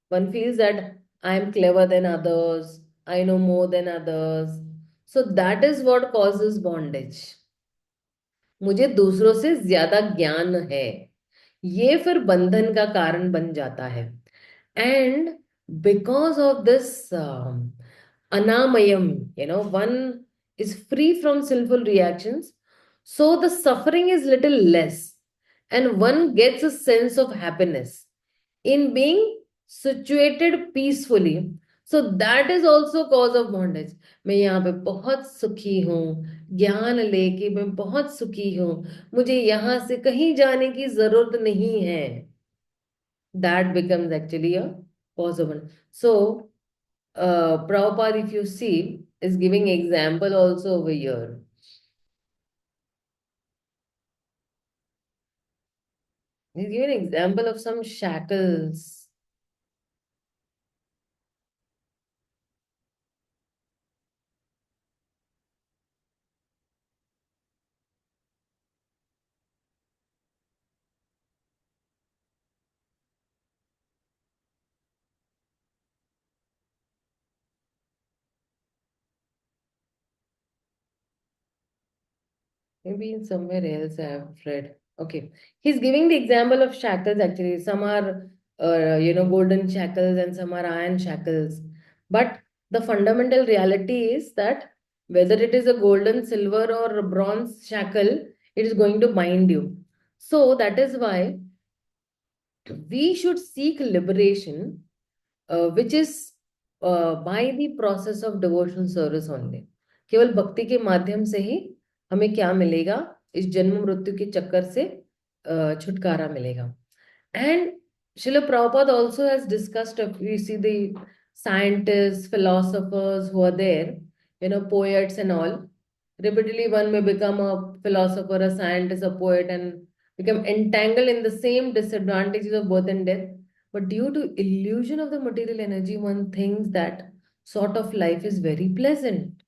One feels that I am clever than others, I know more than others. So that is what causes bondage. मुझे दूसरों से ज्यादा ज्ञान है, ये फिर बंधन का कारण बन जाता है. And because of this anamayam, one is free from sinful reactions, so the suffering is little less, and one gets a sense of happiness in being situated peacefully. So that is also cause of bondage. मैं यहाँ पे बहुत सुखी हूँ, ज्ञान लेके मैं बहुत सुखी हूँ, मुझे यहाँ से कहीं जाने की जरूरत नहीं है. That becomes actually a cause of bondage. So Prabhupada, if you see, is giving example also over here. He's giving example of some shackles. Maybe in somewhere else I have read. Okay. He's giving the example of shackles actually. Some are, golden shackles and some are iron shackles. But the fundamental reality is that whether it is a golden, silver, or bronze shackle, it is going to bind you. So that is why we should seek liberation, which is by the process of devotional service only. केवल भक्ति के माध्यम से ही हमें क्या मिलेगा, इस जन्म मृत्यु के चक्कर से छुटकारा मिलेगा. And Srila Prabhupada also has discussed, if we see the scientists, philosophers who are there, poets and all, repeatedly one may become a philosopher, a scientist, a poet, and become entangled in the same disadvantages of birth and death. But due to illusion of the material energy, one thinks that sort of life is very pleasant.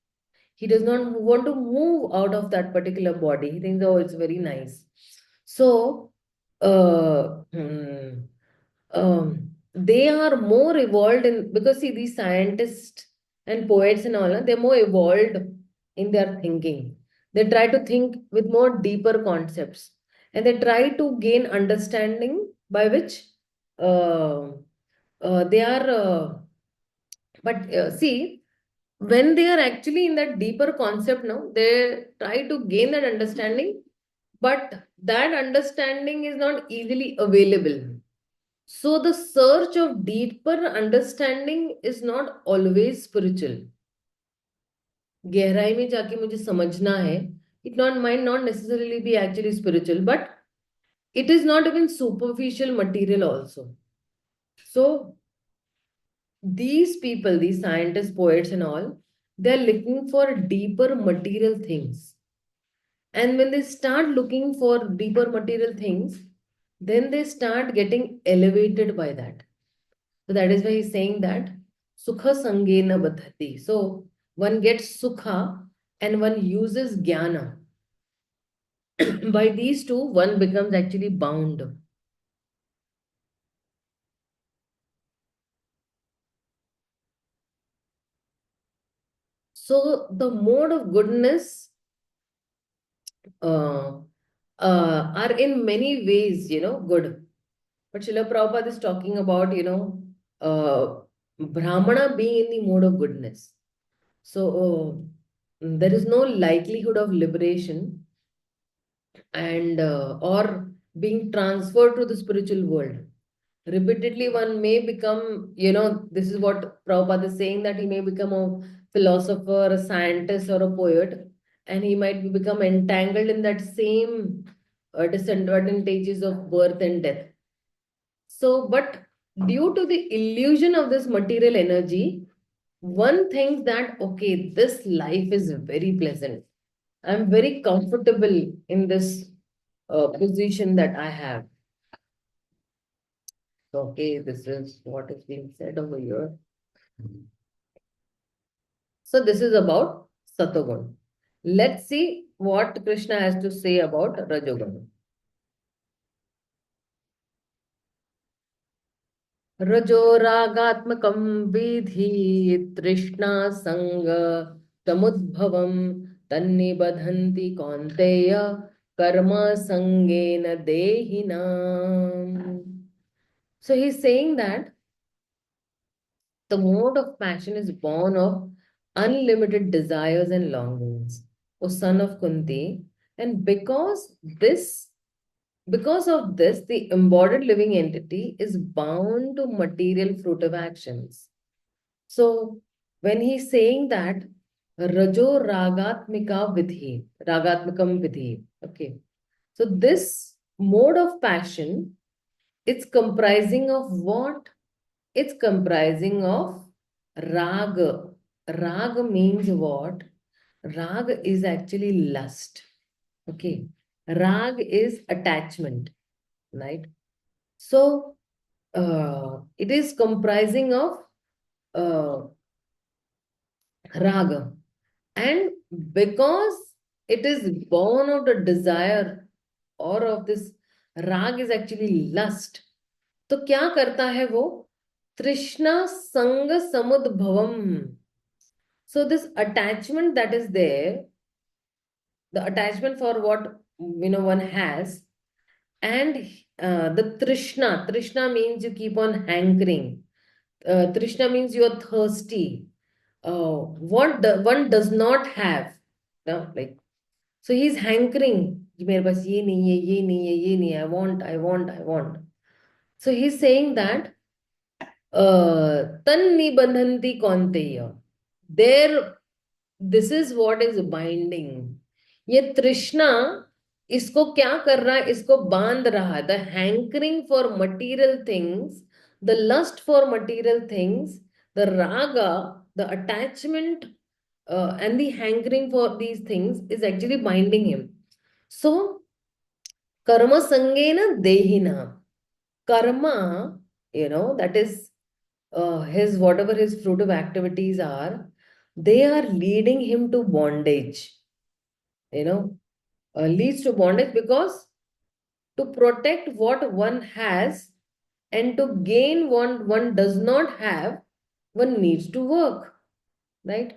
He does not want to move out of that particular body. He thinks, oh, it's very nice. So, uh, hmm, they are more evolved in, because see, these scientists and poets and all, they're more evolved in their thinking. They try to think with more deeper concepts, and they try to gain understanding by which uh, they are. But see, when they are actually in that deeper concept now, they try to gain that understanding, but that understanding is not easily available. So the search of deeper understanding is not always spiritual. गहराई में जाके मुझे समझना है, it not might not necessarily be actually spiritual, but it is not even superficial material also. So these people, these scientists, poets and all, they're looking for deeper material things. And when they start looking for deeper material things, then they start getting elevated by that. So that is why he's saying that Sukha Sangena Badhati. So one gets Sukha and one uses Jnana. By these two, one becomes actually bound. So the mode of goodness, uh, are in many ways, good. But Srila Prabhupada is talking about, Brahmana being in the mode of goodness. So there is no likelihood of liberation and or being transferred to the spiritual world. Repeatedly, one may become, this is what Prabhupada is saying, that he may become a philosopher, a scientist, or a poet, and he might become entangled in that same disadvantages of birth and death. So, but due to the illusion of this material energy, one thinks that, okay, this life is very pleasant. I'm very comfortable in this position that I have. Okay, this is what is being said over here. So this is about Satogun. Let's see what Krishna has to say about Rajogun. Rajo ragatmakam vidhi trishna sanga tamudbhavam tannibadhanti kaunteya karma sangena dehinam. So he's saying that the mode of passion is born of unlimited desires and longings, O son of Kunti, and because of this, the embodied living entity is bound to material fruitive actions. So when he's saying that Rajo Ragatmikam Vidhi, okay. So this mode of passion, it's comprising of what? It's comprising of raga. Raga means what? Rag is actually lust. Okay. Rag is attachment, right? So it is comprising of uh, raga. And because it is born of the desire or of this rag is actually lust. तो क्या करता है वो? Trishna Sanga Samudbhavam. So this attachment that is there, the attachment for what one has, and the Trishna means you keep on hankering. Trishna means you are thirsty. What one does not have, like so he's hankering. कि मेरे पास ये नहीं है, ये नहीं है, ये नहीं है. I want. So he's saying that tan nibandhanti kaunteya. There, this is what is binding. ये तृष्णा इसको क्या कर रहा है? इसको बांध रहा है. The hankering for material things, the lust for material things, the raga, the attachment, and the hankering for these things is actually binding him. So, karma sangena dehina. Karma, that is his whatever his fruitive activities are, they are leading him to bondage. Leads to bondage because to protect what one has and to gain what one does not have, one needs to work, right?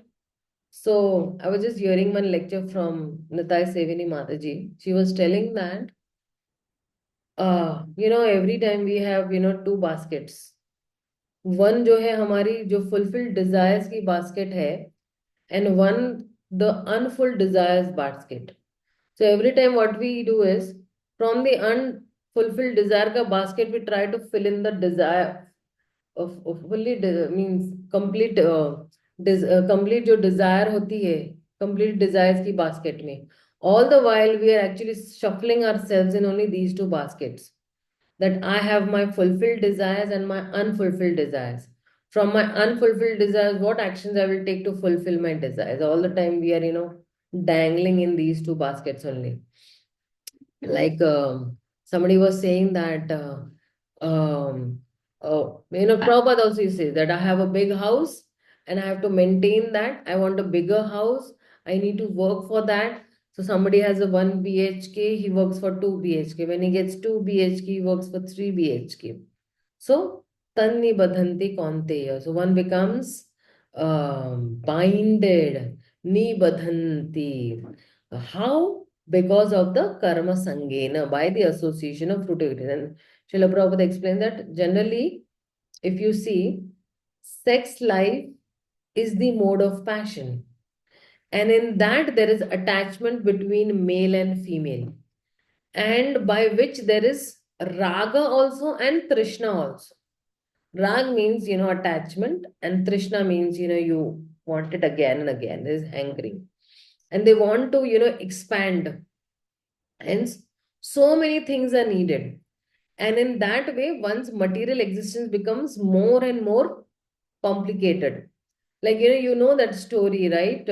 So I was just hearing one lecture from Nitai Sevini Mataji. She was telling that, every time we have, two baskets. One जो है हमारी जो fulfilled desires की basket है, and one the unfulfilled desires basket. So every time what we do is from the unfulfilled desire ka basket we try to fill in the desire of fully means complete complete जो desire होती है complete desires की basket में. All the while we are actually shuffling ourselves in only these two baskets. That I have my fulfilled desires and my unfulfilled desires. From my unfulfilled desires, what actions I will take to fulfill my desires? All the time we are, dangling in these two baskets only. Like somebody was saying that, Prabhupada also says that I have a big house and I have to maintain that. I want a bigger house. I need to work for that. So somebody has a 1 BHK, he works for 2 BHK. When he gets 2 BHK, he works for 3 BHK. So, tanni badhanti kaunteya. So one becomes binded. Ni badhanti. How? because of the karma sangena, by the association of fruit activities. And Srila Prabhupada explained that generally, if you see, sex life is the mode of passion. And in that, there is attachment between male and female, and by which there is raga also and trishna also. Rag means, attachment, and trishna means, you want it again and again. There is hankering. And they want to, expand. Hence, so many things are needed. And in that way, one's material existence becomes more and more complicated. Like, that story, right?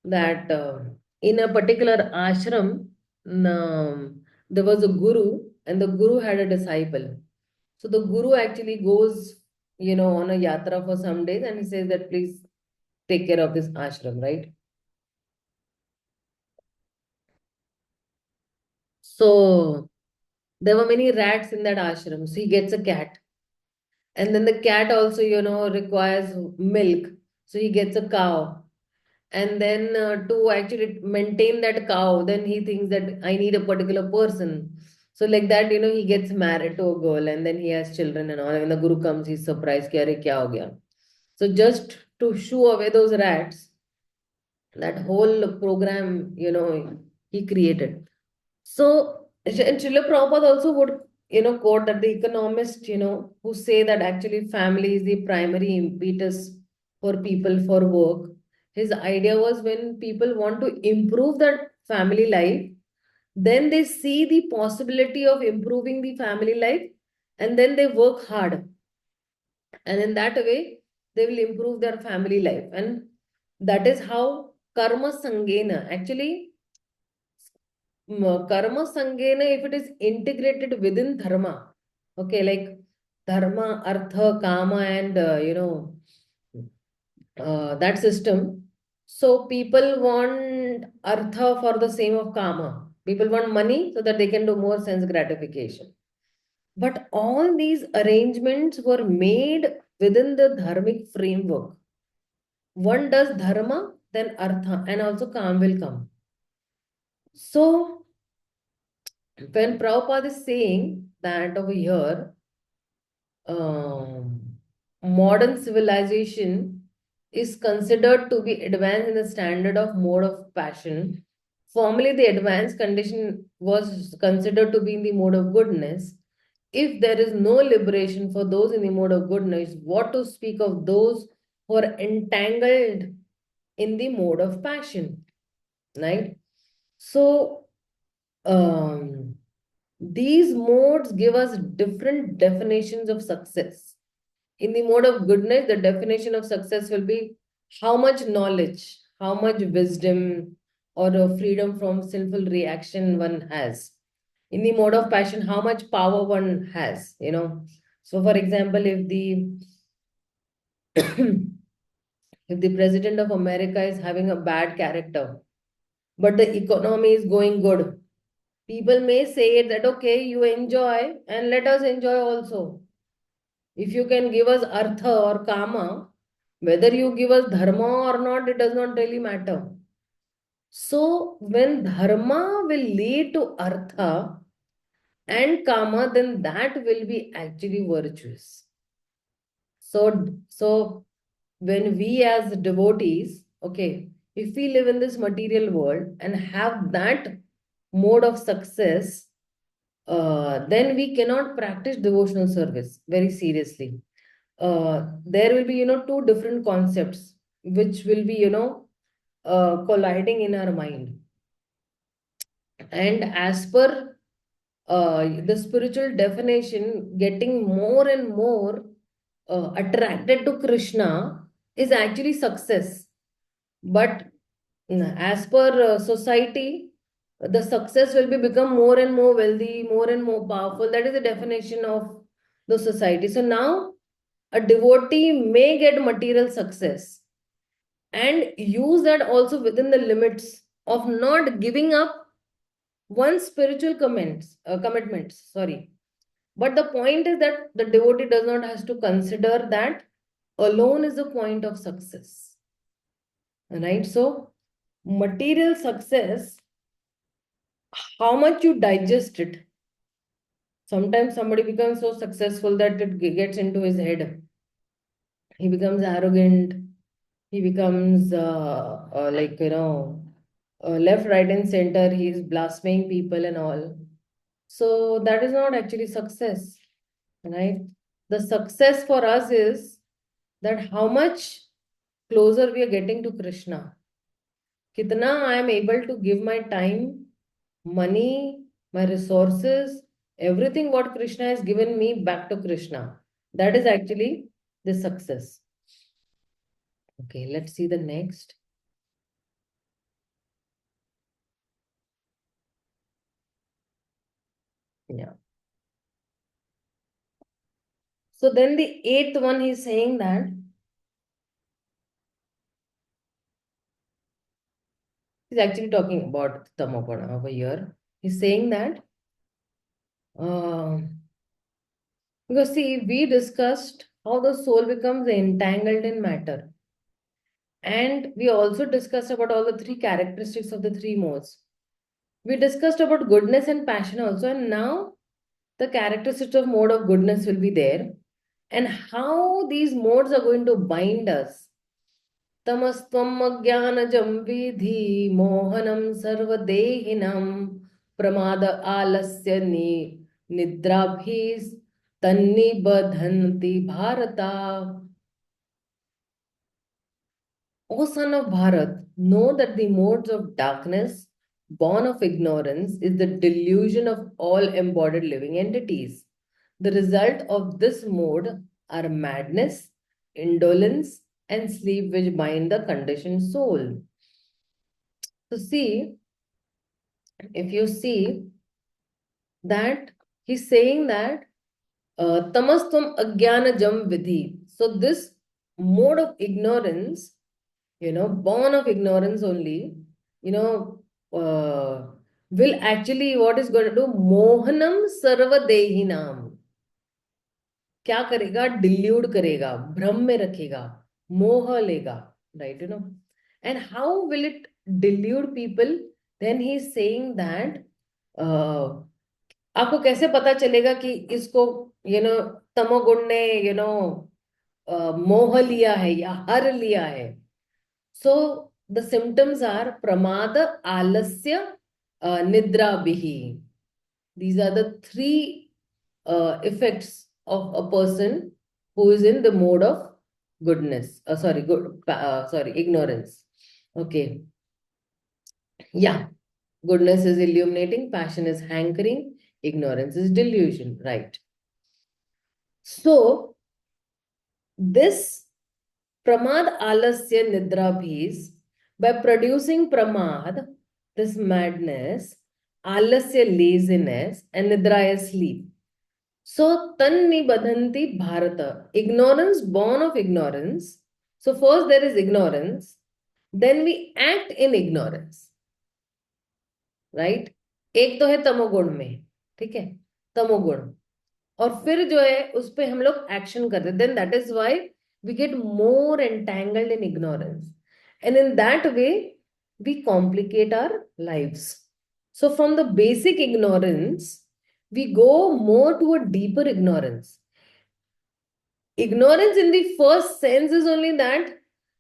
That in a particular ashram, there was a guru, and the guru had a disciple. So the guru actually goes, on a yatra for some days, and he says that please take care of this ashram, right? So there were many rats in that ashram. So he gets a cat. And then the cat also, requires milk. So he gets a cow. And then to actually maintain that cow, then he thinks that I need a particular person. So like that, he gets married to a girl, and then he has children and all. And when the guru comes, he's surprised, कि अरे क्या हो गया? So just to shoo away those rats, that whole program, he created. So, and Srila Prabhupada also would, quote that the economists, who say that actually family is the primary impetus for people for work. His idea was when people want to improve their family life, then they see the possibility of improving the family life, and then they work hard. And in that way, they will improve their family life. And that is how karma sangena actually karma sangena, if it is integrated within dharma, okay, like dharma, artha, kama, and that system. So people want artha for the same of kama. People want money so that they can do more sense gratification. But all these arrangements were made within the dharmic framework. One does dharma, then artha, and also kam will come. So when Prabhupada is saying that over here, um, modern civilization is considered to be advanced in the standard of mode of passion. Formerly, the advanced condition was considered to be in the mode of goodness. If there is no liberation for those in the mode of goodness, what to speak of those who are entangled in the mode of passion, right? So, um, these modes give us different definitions of success. In the mode of goodness, the definition of success will be how much knowledge, how much wisdom, or freedom from sinful reaction one has. In the mode of passion, how much power one has. So, for example, if the if the president of America is having a bad character, but the economy is going good, people may say that okay, you enjoy and let us enjoy also. If you can give us artha or kama, whether you give us dharma or not, it does not really matter. So when dharma will lead to artha and kama, then that will be actually virtuous. So when we as devotees, okay, if we live in this material world and have that mode of success, then we cannot practice devotional service very seriously. There will be, two different concepts which will be, colliding in our mind. And as per the spiritual definition, getting more and more attracted to Krishna is actually success. But as per society, the success will be become more and more wealthy, more and more powerful. That is the definition of the society. So now a devotee may get material success and use that also within the limits of not giving up one's spiritual commitments. Sorry. But the point is that the devotee does not has to consider that alone is the point of success. Right? So material success how much you digest it. Sometimes somebody becomes so successful that it gets into his head. He becomes arrogant. He becomes like, left, right, and center. He's blaspheming people and all. So that is not actually success, right? The success for us is that how much closer we are getting to Krishna. Kitna I am able to give my time, money, my resources, everything what Krishna has given me back to Krishna. That is actually the success. Okay, let's see the next. Yeah. So then the eighth one, he's saying that he's actually talking about Tamoguna over here. He's saying that uh, because see, we discussed how the soul becomes entangled in matter. And we also discussed about all the three characteristics of the three modes. We discussed about goodness and passion also, and now the characteristics of mode of goodness will be there, and how these modes are going to bind us. Tamastvam ajnanajam vidhi mohanam sarvadehinam pramada alasya nidrabhis tanni badhanti bharata. O son of Bharat, know that the modes of darkness, born of ignorance, is the delusion of all embodied living entities. The result of this mode are madness, indolence, and sleep, which bind the conditioned soul. So, see, if you see that he's saying that tamastum ajnana jam vidhi. So, this mode of ignorance, born of ignorance only, you know, will actually what is going to do? Mohanam sarvadehinam. क्या करेगा? Delude करेगा, भ्रम में रखेगा, मोह लेगा, right? And how will it delude people? Then he is saying that आपको कैसे पता चलेगा कि इसको तमोगुण ने मोह लिया है या हर लिया है? So the symptoms are pramada, alasya, nidra bihi. These are the three effects of a person who is in the mode of goodness. Sorry, ignorance. Okay. Yeah. Goodness is illuminating, passion is hankering, ignorance is delusion. Right. So this Pramad alasya nidra bhis, by producing pramad, this madness, alasya laziness, and nidra is sleep. So tanni badhanti bharata, ignorance born of ignorance. So first there is ignorance, then we act in ignorance, right? एक तो है तमोगुण में, ठीक है, तमोगुण, और फिर जो है उस पे हम लोग एक्शन करते हैं. Then that is why we get more entangled in ignorance, and in that way we complicate our lives. So from the basic ignorance we go more to a deeper ignorance. Ignorance in the first sense is only that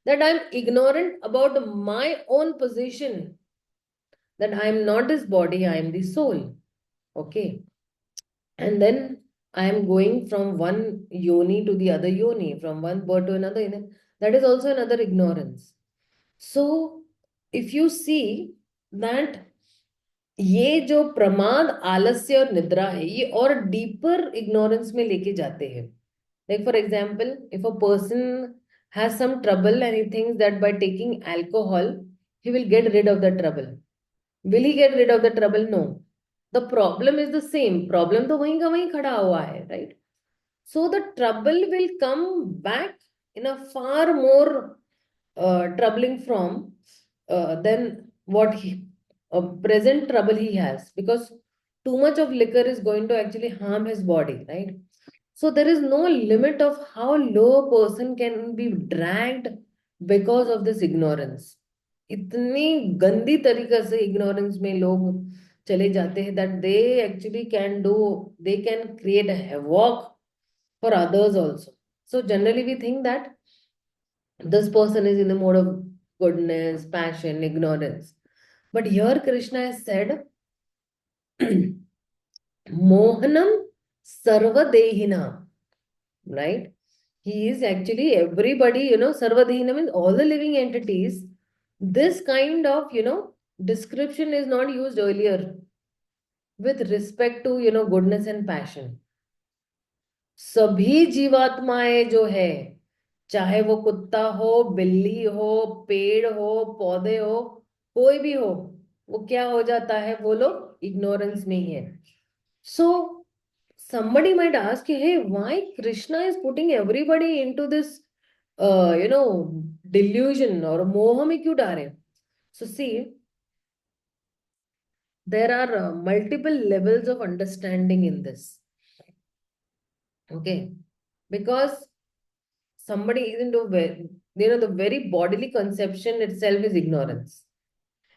I'm ignorant about my own position, that I'm not this body, I am the soul. Okay. And then I am going from one yoni to the other yoni, from one bird to another. That is also another ignorance. So if you see that ये जो प्रमाद, आलस्य और निद्रा है, ये और deeper ignorance में लेके जाते हैं. Like for example, if a person has some trouble and he thinks that by taking alcohol he will get rid of the trouble. Will he get rid of the trouble? No. The problem is the same. Problem तो वहीं का वहीं खड़ा हुआ है, right? So the trouble will come back in a far more troubling form than what present trouble he has, because too much of liquor is going to actually harm his body, right? So there is no limit of how low a person can be dragged because of this ignorance. इतनी गंदी तरीके से ignorance में लोग चले जाते हैं, that they actually can do, they can create a havoc for others also. So generally we think that this person is in the mode of goodness, passion, ignorance. But here Krishna has said, Mohanam Sarvadehina, right? He is actually everybody, Sarvadehina means all the living entities. This kind of, description is not used earlier with respect to, goodness and passion. सभी जीवात्माएं जो है, चाहे वो कुत्ता हो, बिल्ली हो, पेड़ हो, पौधे हो, कोई भी हो, वो क्या हो जाता है, वो लोग इग्नोरेंस में ही है. So somebody might ask, hey, why Krishna is putting everybody into this delusion or मोह में क्यों डाल रहे हैं? So see, there are multiple levels of understanding in this. Okay, because somebody is into the very bodily conception itself is ignorance,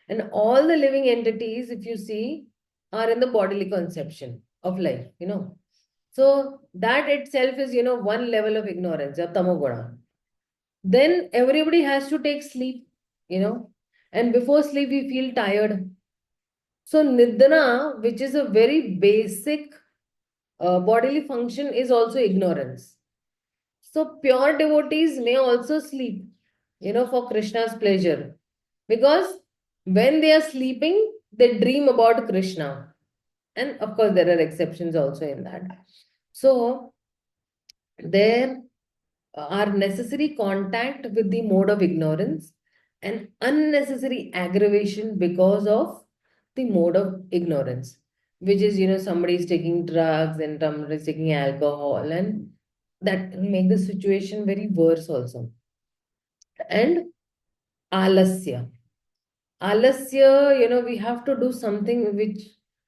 and all the living entities, if you see, are in the bodily conception of life. So that itself is one level of ignorance, of tamoguna. Then everybody has to take sleep, and before sleep we feel tired. So nidana, which is a very basic bodily function, is also ignorance. So pure devotees may also sleep, for Krishna's pleasure. Because when they are sleeping, they dream about Krishna. And of course, there are exceptions also in that. So there are necessary contact with the mode of ignorance and unnecessary aggravation because of the mode of ignorance, which is, somebody is taking drugs and somebody is taking alcohol, and that make the situation very worse also. And alasya. Alasya, we have to do something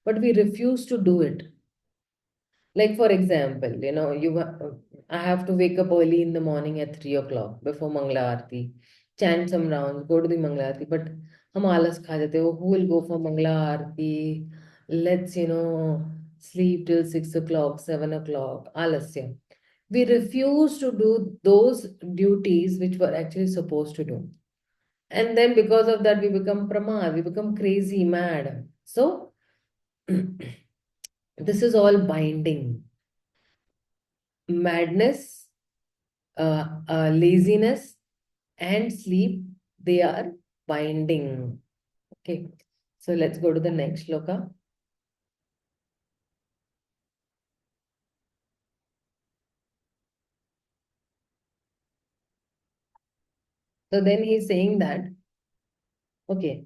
but we refuse to do it. Like for example, I have to wake up early in the morning at 3 o'clock before Mangla Aarti, chant some rounds, go to the Mangla Aarti. But हम आलस खा जाते हो. Who will go for Mangla Aarti? Let's sleep till 6 o'clock, 7 o'clock. Alasya. We refuse to do those duties which were actually supposed to do. And then because of that, we become pramad, we become crazy, mad. So this is all binding. Madness, laziness, and sleep, they are binding. Okay, so let's go to the next shloka. So then he's saying that, okay,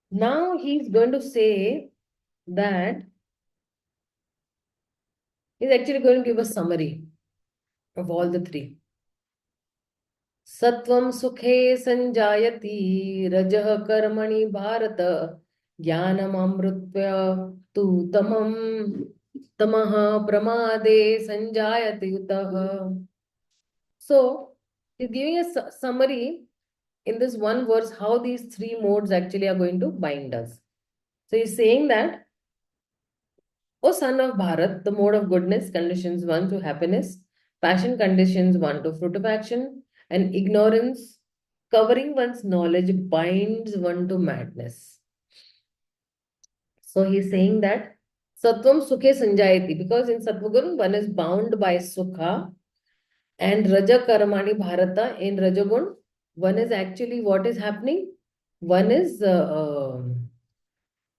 now he's going to say that he's actually going to give a summary of all the three. सत्वं सुखे संजायति रजः कर्मणि भारत ज्ञानममृत्य तु तमः प्रमादे संजायति उतः. So he's giving a summary in this one verse how these three modes actually are going to bind us. So he's saying that, O son of Bharat, the mode of goodness conditions one to happiness, passion conditions one to fruit of action, and ignorance covering one's knowledge binds one to madness. So he's saying that Sattvam Sukhe Sanjayati, because in Sattvagun one is bound by Sukha, and Raja Karmani Bharata, in Rajagun one is actually what is happening? One is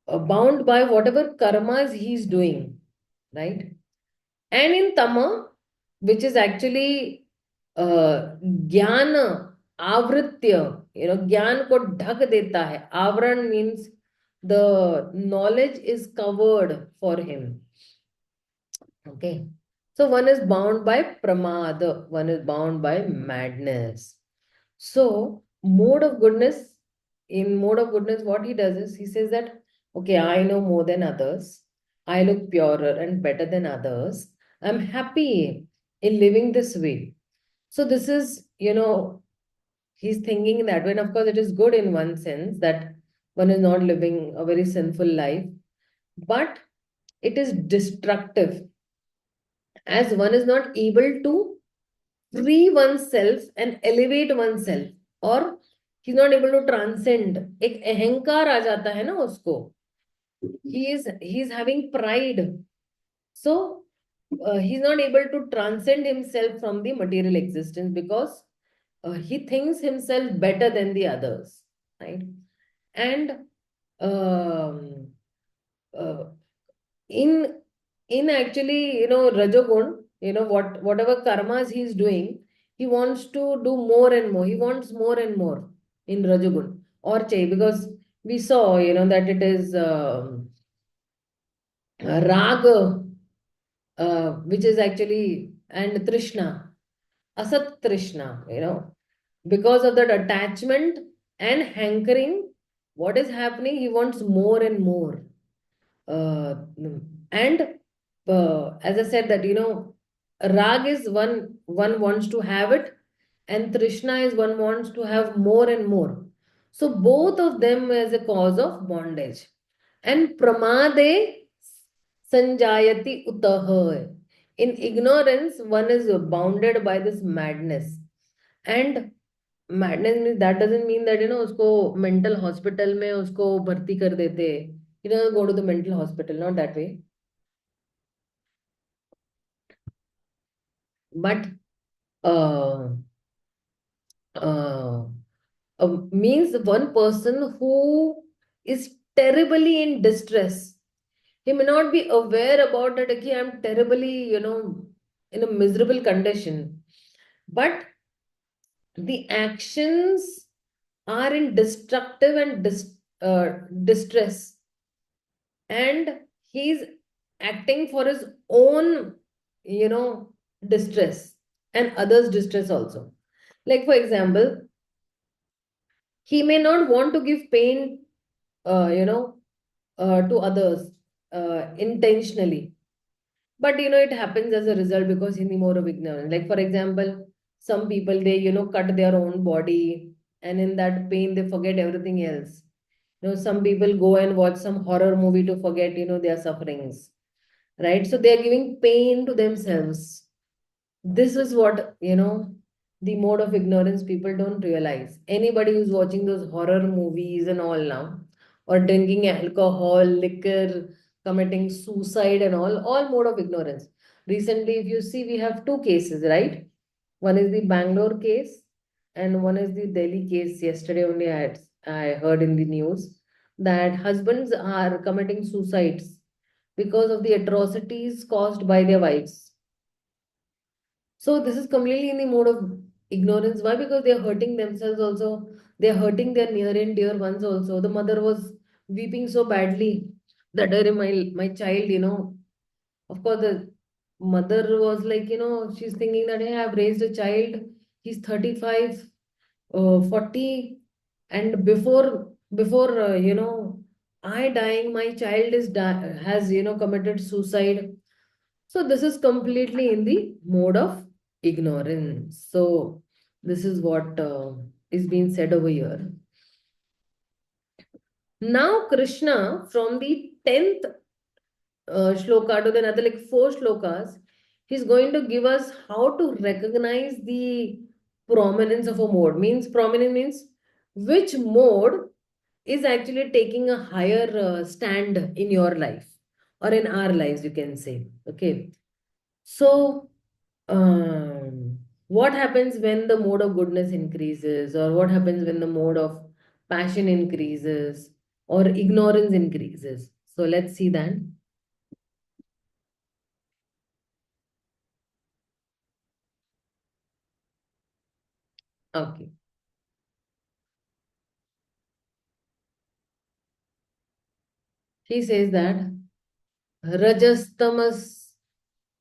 bound by whatever karmas he's doing, right? And in Tama, which is actually Jnana, Avritya, Jnana ko dhak deta hai. Avran means the knowledge is covered for him. Okay. So one is bound by pramada, one is bound by madness. So in mode of goodness, what he does is he says that, okay, I know more than others. I look purer and better than others. I'm happy in living this way. So this is, he's thinking that way. And of course, it is good in one sense that one is not living a very sinful life. but it is destructive, as one is not able to free oneself and elevate oneself, or he's not able to transcend. एक अहंकार आ जाता है ना उसको. He is having pride, so he's not able to transcend himself from the material existence, because he thinks himself better than the others, right? And um, uh, in actually, rajogun, whatever karmas he's doing, he wants to do more and more. He wants more and more in rajogun or chai, because we saw, that it is raga, which is actually, and trishna, asat trishna, because of that attachment and hankering, what is happening, he wants more and more. And as I said, that rag is one wants to have it, and trishna is one wants to have more and more. So both of them is a cause of bondage. And pramade sanjayati utah. In ignorance, one is bounded by this madness. And madness means, that doesn't mean that उसको mental hospital में उसको भर्ती कर देते, go to the mental hospital, not that way. But uh, uh, means one person who is terribly in distress, he may not be aware about it. Okay, I'm terribly, in a miserable condition, but the actions are in destructive and distress, and he's acting for his own, distress, and others distress also. Like for example, he may not want to give pain, to others intentionally, but it happens as a result, because in the mode of ignorance. Like for example, some people, they cut their own body, and in that pain they forget everything else. Some people go and watch some horror movie to forget their sufferings, right? So they are giving pain to themselves. This is what, the mode of ignorance people don't realize. Anybody who's watching those horror movies and all now, or drinking alcohol, liquor, committing suicide and all mode of ignorance. Recently, if you see, we have two cases, right? One is the Bangalore case, and one is the Delhi case. Yesterday only I heard in the news that husbands are committing suicides because of the atrocities caused by their wives. So this is completely in the mode of ignorance. Why? Because they are hurting themselves also. They are hurting their near and dear ones also. The mother was weeping so badly that my child, of course, the mother was like, she's thinking that, hey, I've raised a child. He's 35, 40, and before I dying, my child has committed suicide. So this is completely in the mode of ignorance. So this is what is being said over here. Now Krishna, from the 10th shloka to the another, like 4 shlokas, he's going to give us how to recognize the prominence of a mode. Means prominent means which mode is actually taking a higher stand in your life, or in our lives, you can say. Okay. So what happens when the mode of goodness increases, or what happens when the mode of passion increases, or ignorance increases? So let's see that. Okay. He says that rajastamas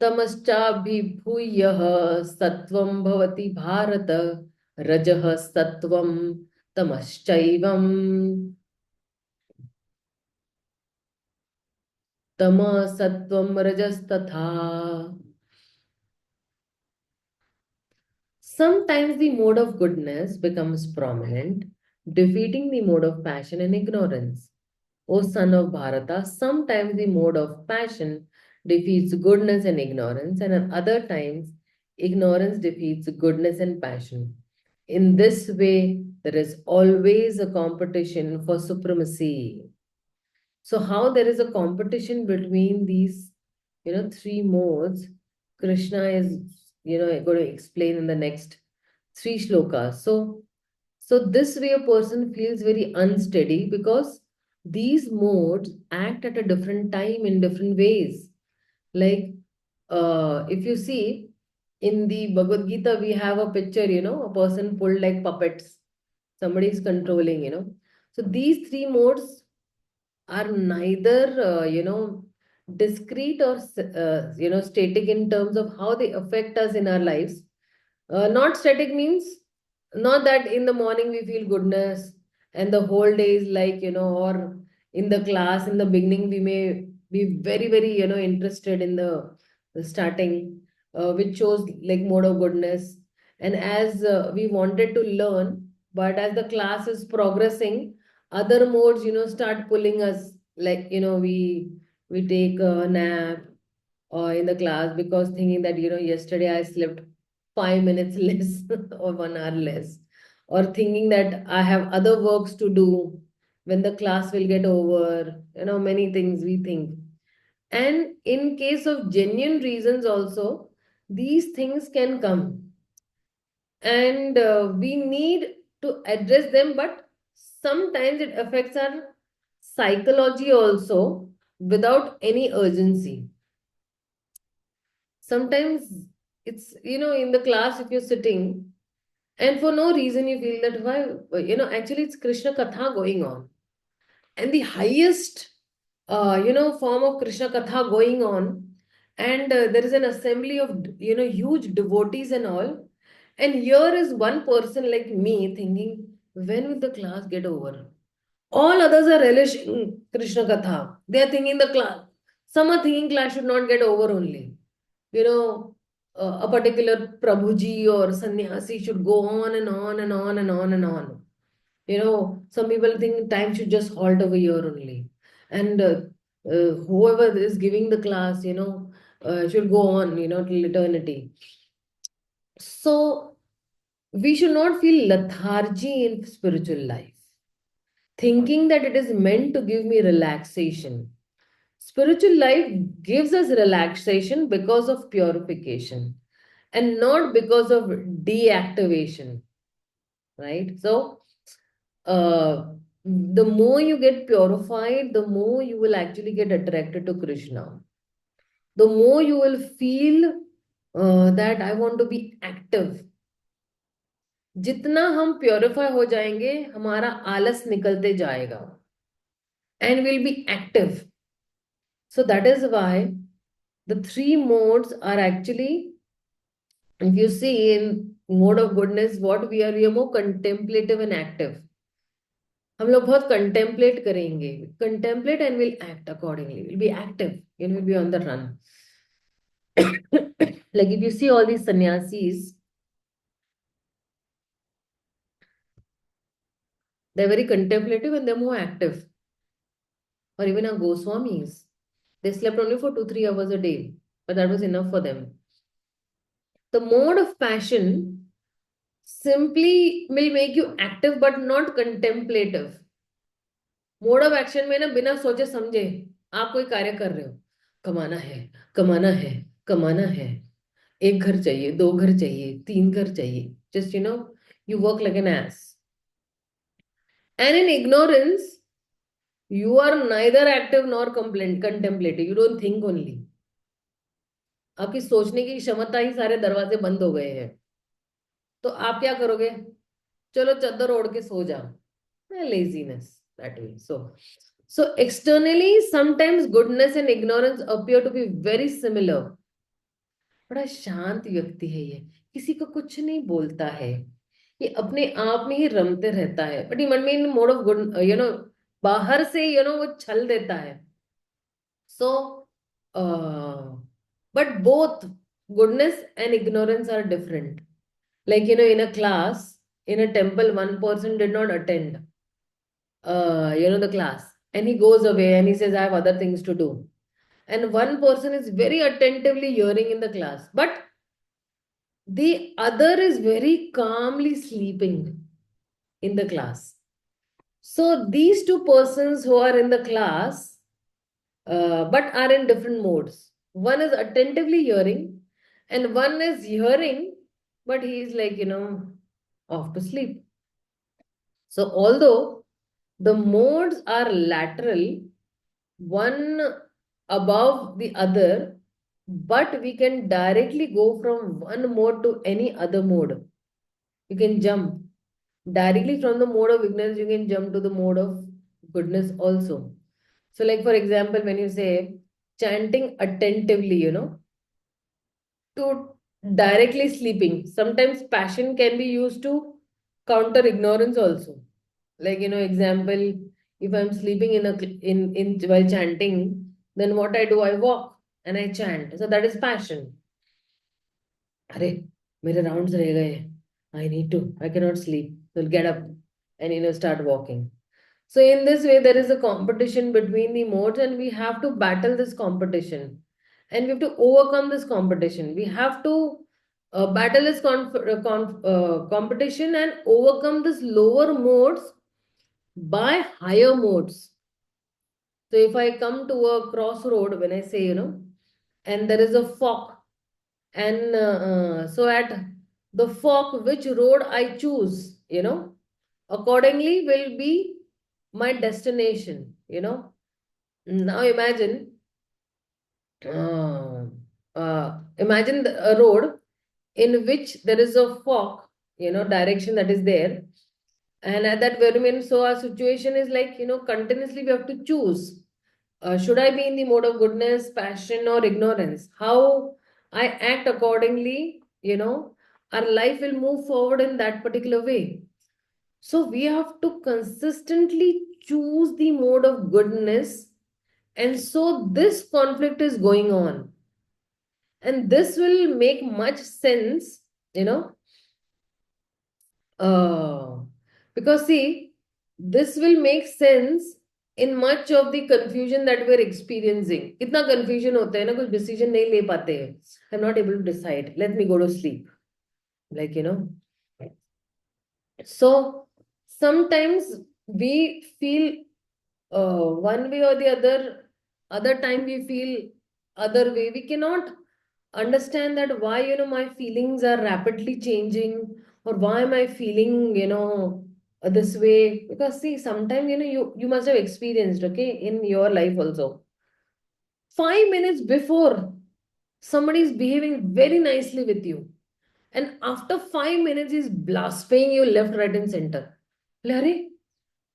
तमश्चाभिभूयः सत्वं भवति भारत. रजः सत्वं तमश्चैवं तमः सत्वं रजस्तथा. Sometimes the mode of goodness becomes prominent, defeating the mode of passion and ignorance. O son of Bharata, sometimes the mode of passion defeats goodness and ignorance, and at other times, ignorance defeats goodness and passion. In this way, there is always a competition for supremacy. So, how there is a competition between these, three modes, Krishna is, going to explain in the next three shlokas. So this way a person feels very unsteady because these modes act at a different time in different ways. Like if you see in the Bhagavad Gita, we have a picture, a person pulled like puppets. Somebody is controlling, So these three modes are neither, discrete or, static in terms of how they affect us in our lives. Not static means not that in the morning we feel goodness and the whole day is like, or in the class in the beginning we may be very, very, interested in the starting, which shows like mode of goodness. And as we wanted to learn, but as the class is progressing, other modes, start pulling us like, we take a nap in the class because thinking that, yesterday I slept 5 minutes less or 1 hour less, or thinking that I have other works to do when the class will get over, many things we think. And in case of genuine reasons also, these things can come and we need to address them, but sometimes it affects our psychology also without any urgency. Sometimes it's, in the class if you're sitting and for no reason you feel that why, actually it's Krishna Katha going on. And the highest, form of Krishna Katha going on. And there is an assembly of, huge devotees and all. And here is one person like me thinking, when will the class get over? All others are relishing Krishna Katha. They are thinking the class. Some are thinking class should not get over only. You know, a particular Prabhuji or sannyasi should go on and on and on and on and on. Some people think time should just halt over here only. And whoever is giving the class, should go on, till eternity. So we should not feel lethargy in spiritual life, thinking that it is meant to give me relaxation. Spiritual life gives us relaxation because of purification and not because of deactivation, right? So, the more you get purified, the more you will actually get attracted to Krishna. The more you will feel that I want to be active. जितना हम purify हो जाएंगे हमारा आलस निकलते जाएगा and we'll be active. So that is why the three modes are actually, if you see in mode of goodness, what we are more contemplative and active. हम लोग बहुत contemplate करेंगे, contemplate and will act accordingly, will be active, will be on the run. Like if you see all these sannyasis, they're very contemplative and they're more active. Or even our Goswamis, they slept only for 2-3 hours a day, but that was enough for them. The mode of passion simply will make you active but not contemplative. Mode of action में ना बिना सोचे समझे आप कोई कार्य कर रहे हो, कमाना है, कमाना है, कमाना है, एक घर चाहिए, दो घर चाहिए, तीन घर चाहिए, just you work like an ass. And in ignorance, you are neither active nor contemplative. You don't think only. आपकी सोचने की क्षमता ही सारे दरवाजे बंद हो गए हैं. तो आप क्या करोगे? चलो चद्दर ओढ़ के सो जा. Laziness that way. So externally, sometimes goodness and ignorance appear to be very similar. बड़ा शांत व्यक्ति है ये, किसी को कुछ नहीं बोलता है, ये अपने आप में ही रमते रहता है, बट मन में इन मोड ऑफ गुड, बाहर से वो छल देता है. So but both goodness and ignorance are different. Like in a class, in a temple, one person did not attend the class, and he goes away and he says, I have other things to do. And one person is very attentively hearing in the class, but the other is very calmly sleeping in the class. So these two persons who are in the class, but are in different modes. One is attentively hearing, and one is hearing, but he is like, off to sleep. So although the modes are lateral, one above the other, but we can directly go from one mode to any other mode. You can jump directly from the mode of ignorance, you can jump to the mode of goodness also. So, like for example, when you say chanting attentively, to directly sleeping, sometimes passion can be used to counter ignorance also. Like, example, if I'm sleeping in while chanting, then what I do, I walk and I chant. So that is passion. अरे मेरे rounds रह गए, I need to, I cannot sleep, so get up and start walking. So in this way there is a competition between the modes, and we have to battle this competition, and we have to overcome this competition. We have to battle this competition and overcome this lower modes by higher modes. So if I come to a crossroad, when I say, and there is a fork, and so at the fork, which road I choose, accordingly will be my destination, Now uh, imagine a road in which there is a fork, direction that is there. And at that very minute, so our situation is like, continuously we have to choose. Should I be in the mode of goodness, passion, or ignorance? How I act accordingly, our life will move forward in that particular way. So we have to consistently choose the mode of goodness. And so this conflict is going on. And this will make much sense, you know, uh, because see, this will make sense in much of the confusion that we're experiencing. इतना confusion होता है ना, कुछ decision नहीं ले पाते हैं. I'm not able to decide. Let me go to sleep. Like, So sometimes we feel one way or the other time we feel other way. We cannot understand that why, my feelings are rapidly changing, or why am I feeling, this way. Because see, sometimes, you must have experienced, okay, in your life also. 5 minutes before, somebody is behaving very nicely with you. And after 5 minutes, he's blaspheming you left, right, and center. Larry,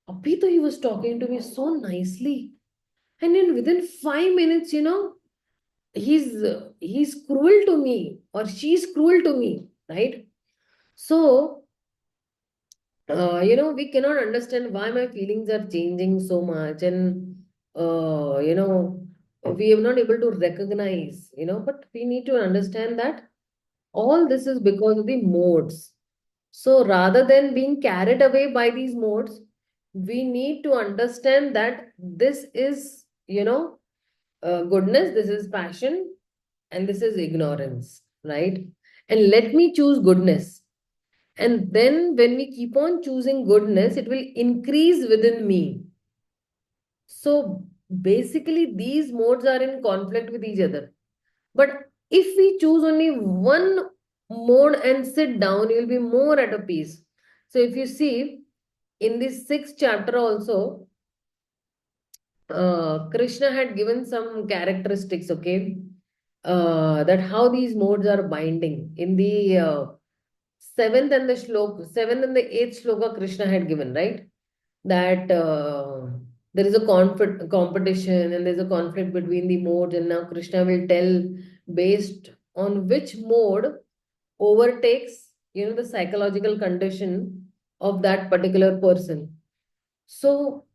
Abhi to he was talking to me so nicely. And then within 5 minutes, he's cruel to me, or she's cruel to me, right? So, we cannot understand why my feelings are changing so much. And, we are not able to recognize, but we need to understand that all this is because of the modes. So rather than being carried away by these modes, we need to understand that this is, goodness, this is passion, and this is ignorance, right? And let me choose goodness. And then when we keep on choosing goodness, it will increase within me. So basically, these modes are in conflict with each other. But if we choose only one mode and sit down, you'll be more at a peace. So if you see in this sixth chapter also, Krishna had given some characteristics, okay, that how these modes are binding. In the seventh and the eighth shloka, Krishna had given, right? That there is a competition, and there's a conflict between the modes, and now Krishna will tell based on which mode overtakes, the psychological condition of that particular person. So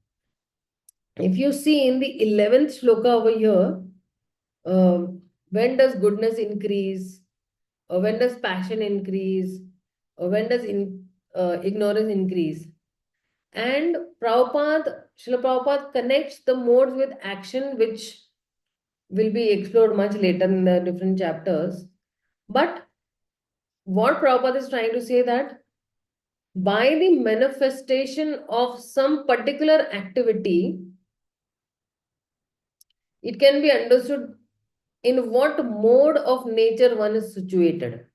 if you see in the 11th shloka over here, uh, when does goodness increase, or when does passion increase, or when does ignorance increase? And Prabhupada Srila Prabhupada connects the modes with action, which will be explored much later in the different chapters. But what Prabhupada is trying to say that by the manifestation of some particular activity, it can be understood in what mode of nature one is situated.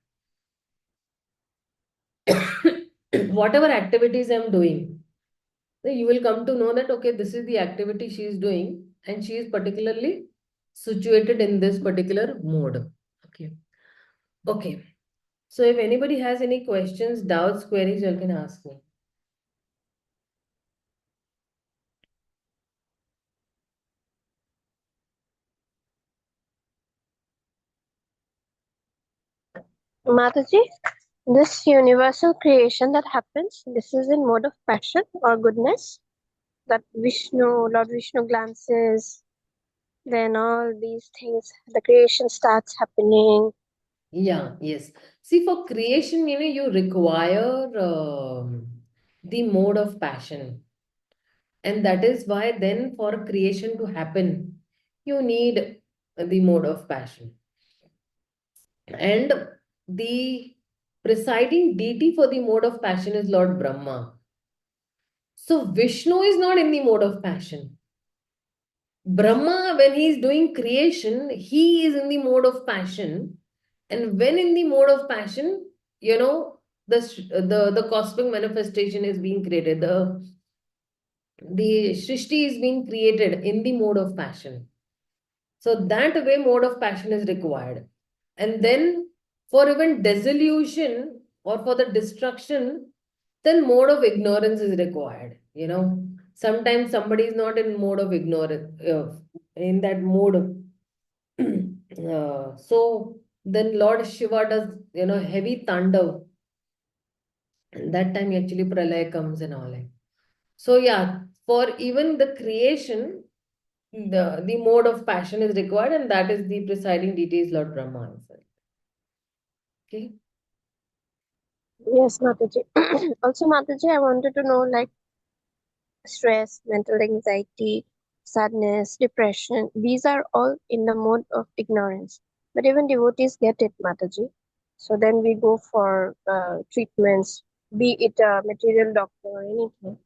Whatever activities I'm doing, then you will come to know that okay, this is the activity she is doing, and she is particularly situated in this particular mode. Okay. Okay. So if anybody has any questions, doubts, queries, you can ask me. Mataji, this universal creation that happens, this is in mode of passion or goodness. That Lord Vishnu glances, then all these things, the creation starts happening. Yeah, yes. See, for creation, you require the mode of passion. And that is why then for creation to happen, you need the mode of passion. And the presiding deity for the mode of passion is Lord Brahma. So Vishnu is not in the mode of passion. Brahma, when he is doing creation, he is in the mode of passion. And when in the mode of passion, the cosmic manifestation is being created. The Srishti is being created in the mode of passion. So that way mode of passion is required. And then for even dissolution or for the destruction, then mode of ignorance is required. Sometimes somebody is not in mode of ignorance, in that mode. So then Lord Shiva does, heavy thunder. And that time actually pralaya comes and all that. So yeah, for even the creation, the mode of passion is required, and that is the presiding deity is Lord Brahma. Okay. Yes, Mataji. Also, Mataji, I wanted to know like stress, mental anxiety, sadness, depression, these are all in the mode of ignorance. But even devotees get it, Mataji. So then we go for treatments, be it a material doctor or anything.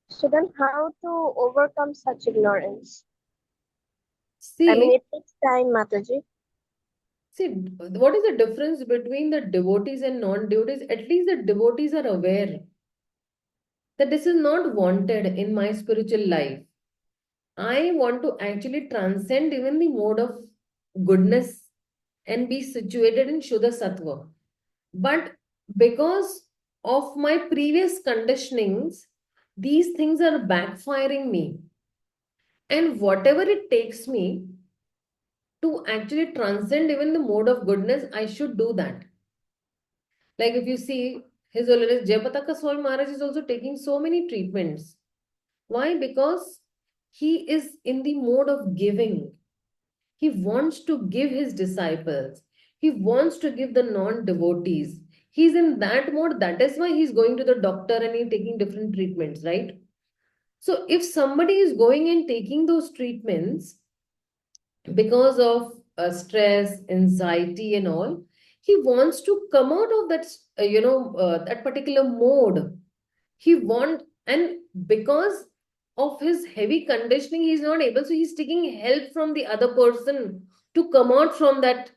So then how to overcome such ignorance? I mean, See, it takes time, Mataji. see, what is the difference between the devotees and non-devotees? At least the devotees are aware that this is not wanted in my spiritual life. I want to actually transcend even the mode of goodness and be situated in Shuddha Sattva. But because of my previous conditionings, these things are backfiring me. And whatever it takes me to actually transcend even the mode of goodness, I should do that. Like if you see, His Holiness Jayapataka Swami Maharaj is also taking so many treatments. Why? Because he is in the mode of giving. He wants to give his disciples. He wants to give the non-devotees. He's in that mode. That is why he's going to the doctor and he's taking different treatments, right? So if somebody is going and taking those treatments because of stress, anxiety, and all, he wants to come out of that, that particular mode. He want, and because of his heavy conditioning, he's not able. So he's taking help from the other person to come out from that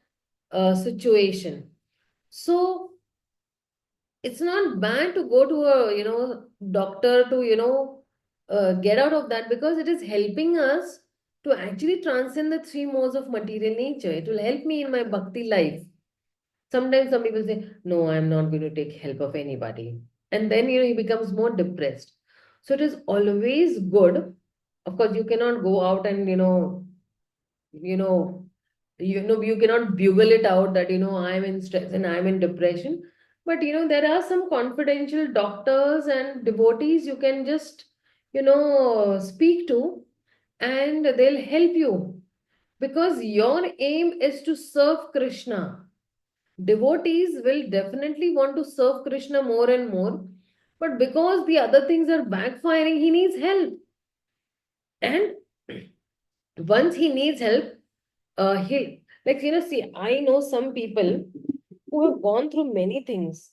situation. So it's not bad to go to a doctor to get out of that, because it is helping us to actually transcend the three modes of material nature. It will help me in my bhakti life. Sometimes some people say, no, I'm not going to take help of anybody, and then he becomes more depressed. So it is always good. Of course you cannot go out and you know you cannot bugle it out that I'm in stress and I'm in depression. But there are some confidential doctors and devotees you can just speak to, and they'll help you, because your aim is to serve Krishna. Devotees will definitely want to serve Krishna more and more, but because the other things are backfiring, he needs help. And once he needs help, he'll, like, see, I know some people who have gone through many things.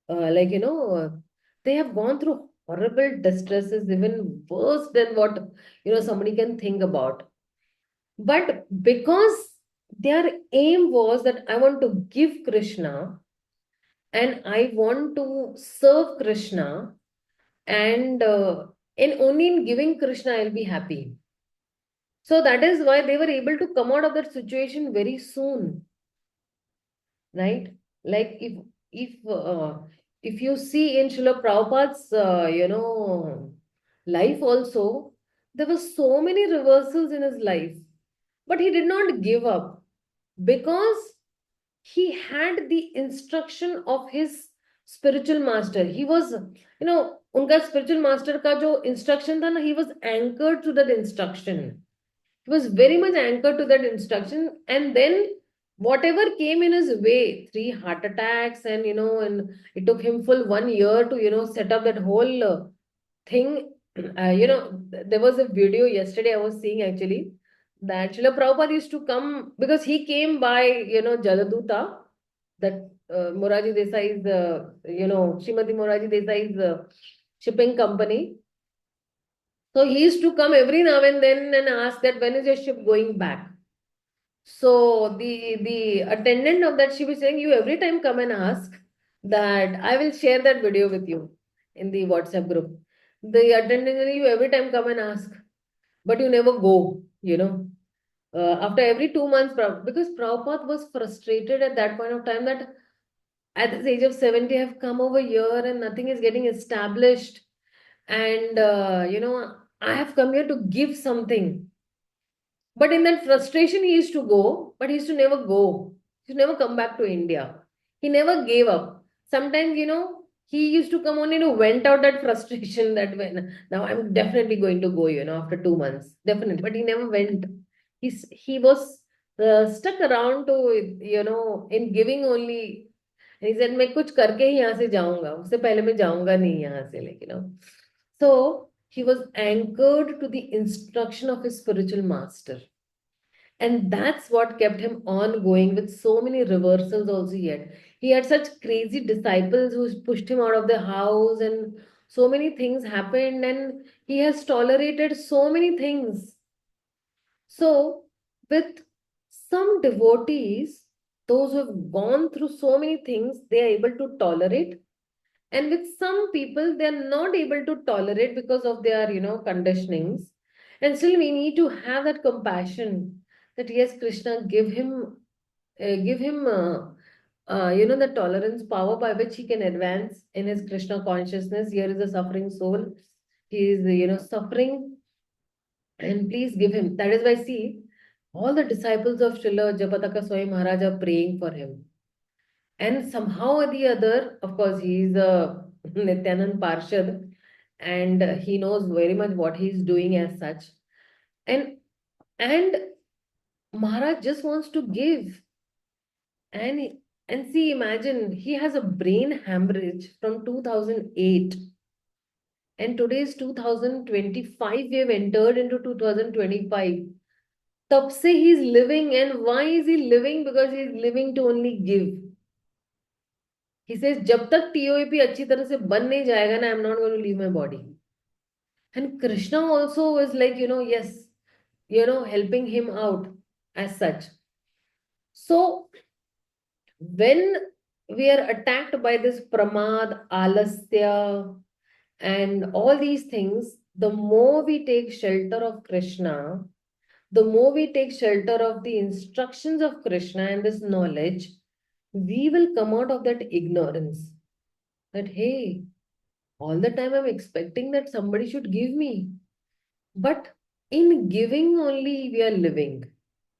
Like, they have gone through horrible distresses, even worse than what, somebody can think about. But because their aim was that I want to give Krishna and I want to serve Krishna, and only in giving Krishna I'll be happy. So that is why they were able to come out of that situation very soon, right? Like, if you see in Srila Prabhupada's life also, there were so many reversals in his life, but he did not give up because he had the instruction of his spiritual master. He was, उनका spiritual master का जो instruction था ना, he was anchored to that instruction. He was very much anchored to that instruction. And then whatever came in his way, three heart attacks, and it took him full 1 year to, set up that whole thing. There was a video yesterday I was seeing actually, that Srila Prabhupada used to come because he came by, Jaladuta, that Moraji Desai's, Srimati Moraji Desai's shipping company. So he used to come every now and then and ask that when is your ship going back. So the attendant of that ship is saying, you every time come and ask that I will share that video with you in the WhatsApp group. The attendant is saying, you every time come and ask, but you never go, after every 2 months, because Prabhupada was frustrated at that point of time that at this age of 70, I have come over here and nothing is getting established. And, I have come here to give something. But in that frustration, he used to go, but he used to never go. He used to never come back to India. He never gave up. Sometimes, he used to come only to vent out that frustration that when now I'm definitely going to go, after 2 months. Definitely. But he never went. He was stuck around to, in giving only. And he said, मैं कुछ करके ही यहाँ से जाऊंगा, उससे पहले मैं जाऊंगा नहीं यहाँ से, like, So he was anchored to the instruction of his spiritual master. And that's what kept him on going with so many reversals also yet. He had such crazy disciples who pushed him out of the house, and so many things happened, and he has tolerated so many things. So, with some devotees, those who have gone through so many things, they are able to tolerate. And with some people, they are not able to tolerate because of their, conditionings. And still, we need to have that compassion that yes, Krishna, give him the tolerance power by which he can advance in his Krishna consciousness. Here is a suffering soul. He is, suffering, and please give him. That is why, see, all the disciples of Srila Japataka Swami Maharaj are praying for him. And somehow or the other, of course, he is a Nityanand Parshad, and he knows very much what he is doing as such. And and Maharaj just wants to give. And see, imagine he has a brain hemorrhage from 2008. And today is 2025. We have entered into 2025. तब से he is living, and why is he living? Because he is living to only give. He says, जब तक TOAP अच्छी तरह से बन नहीं जाएगा ना, I'm not going to leave my body. And Krishna also is like, yes, helping him out as such. So when we are attacked by this pramad, alasya, and all these things, the more we take shelter of Krishna, the more we take shelter of the instructions of Krishna and this knowledge, we will come out of that ignorance. That, hey, all the time I'm expecting that somebody should give me. But in giving only we are living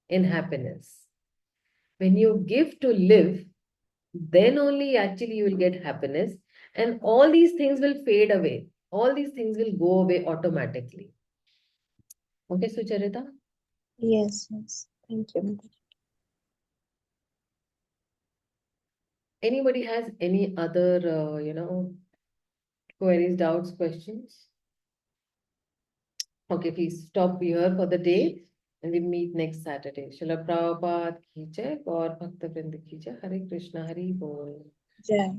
in happiness. When you give to live, then only actually you will get happiness, and all these things will fade away. All these things will go away automatically. Okay, Sucharita? Yes, yes. Thank you, Mataji. Anybody has any other, queries, doubts, questions? Okay, please stop here for the day and we meet next Saturday. Srila Prabhupada ki jai, Gaur Bhakta Vrinda ki jai. Hare Krishna, Hari Bol. Jai.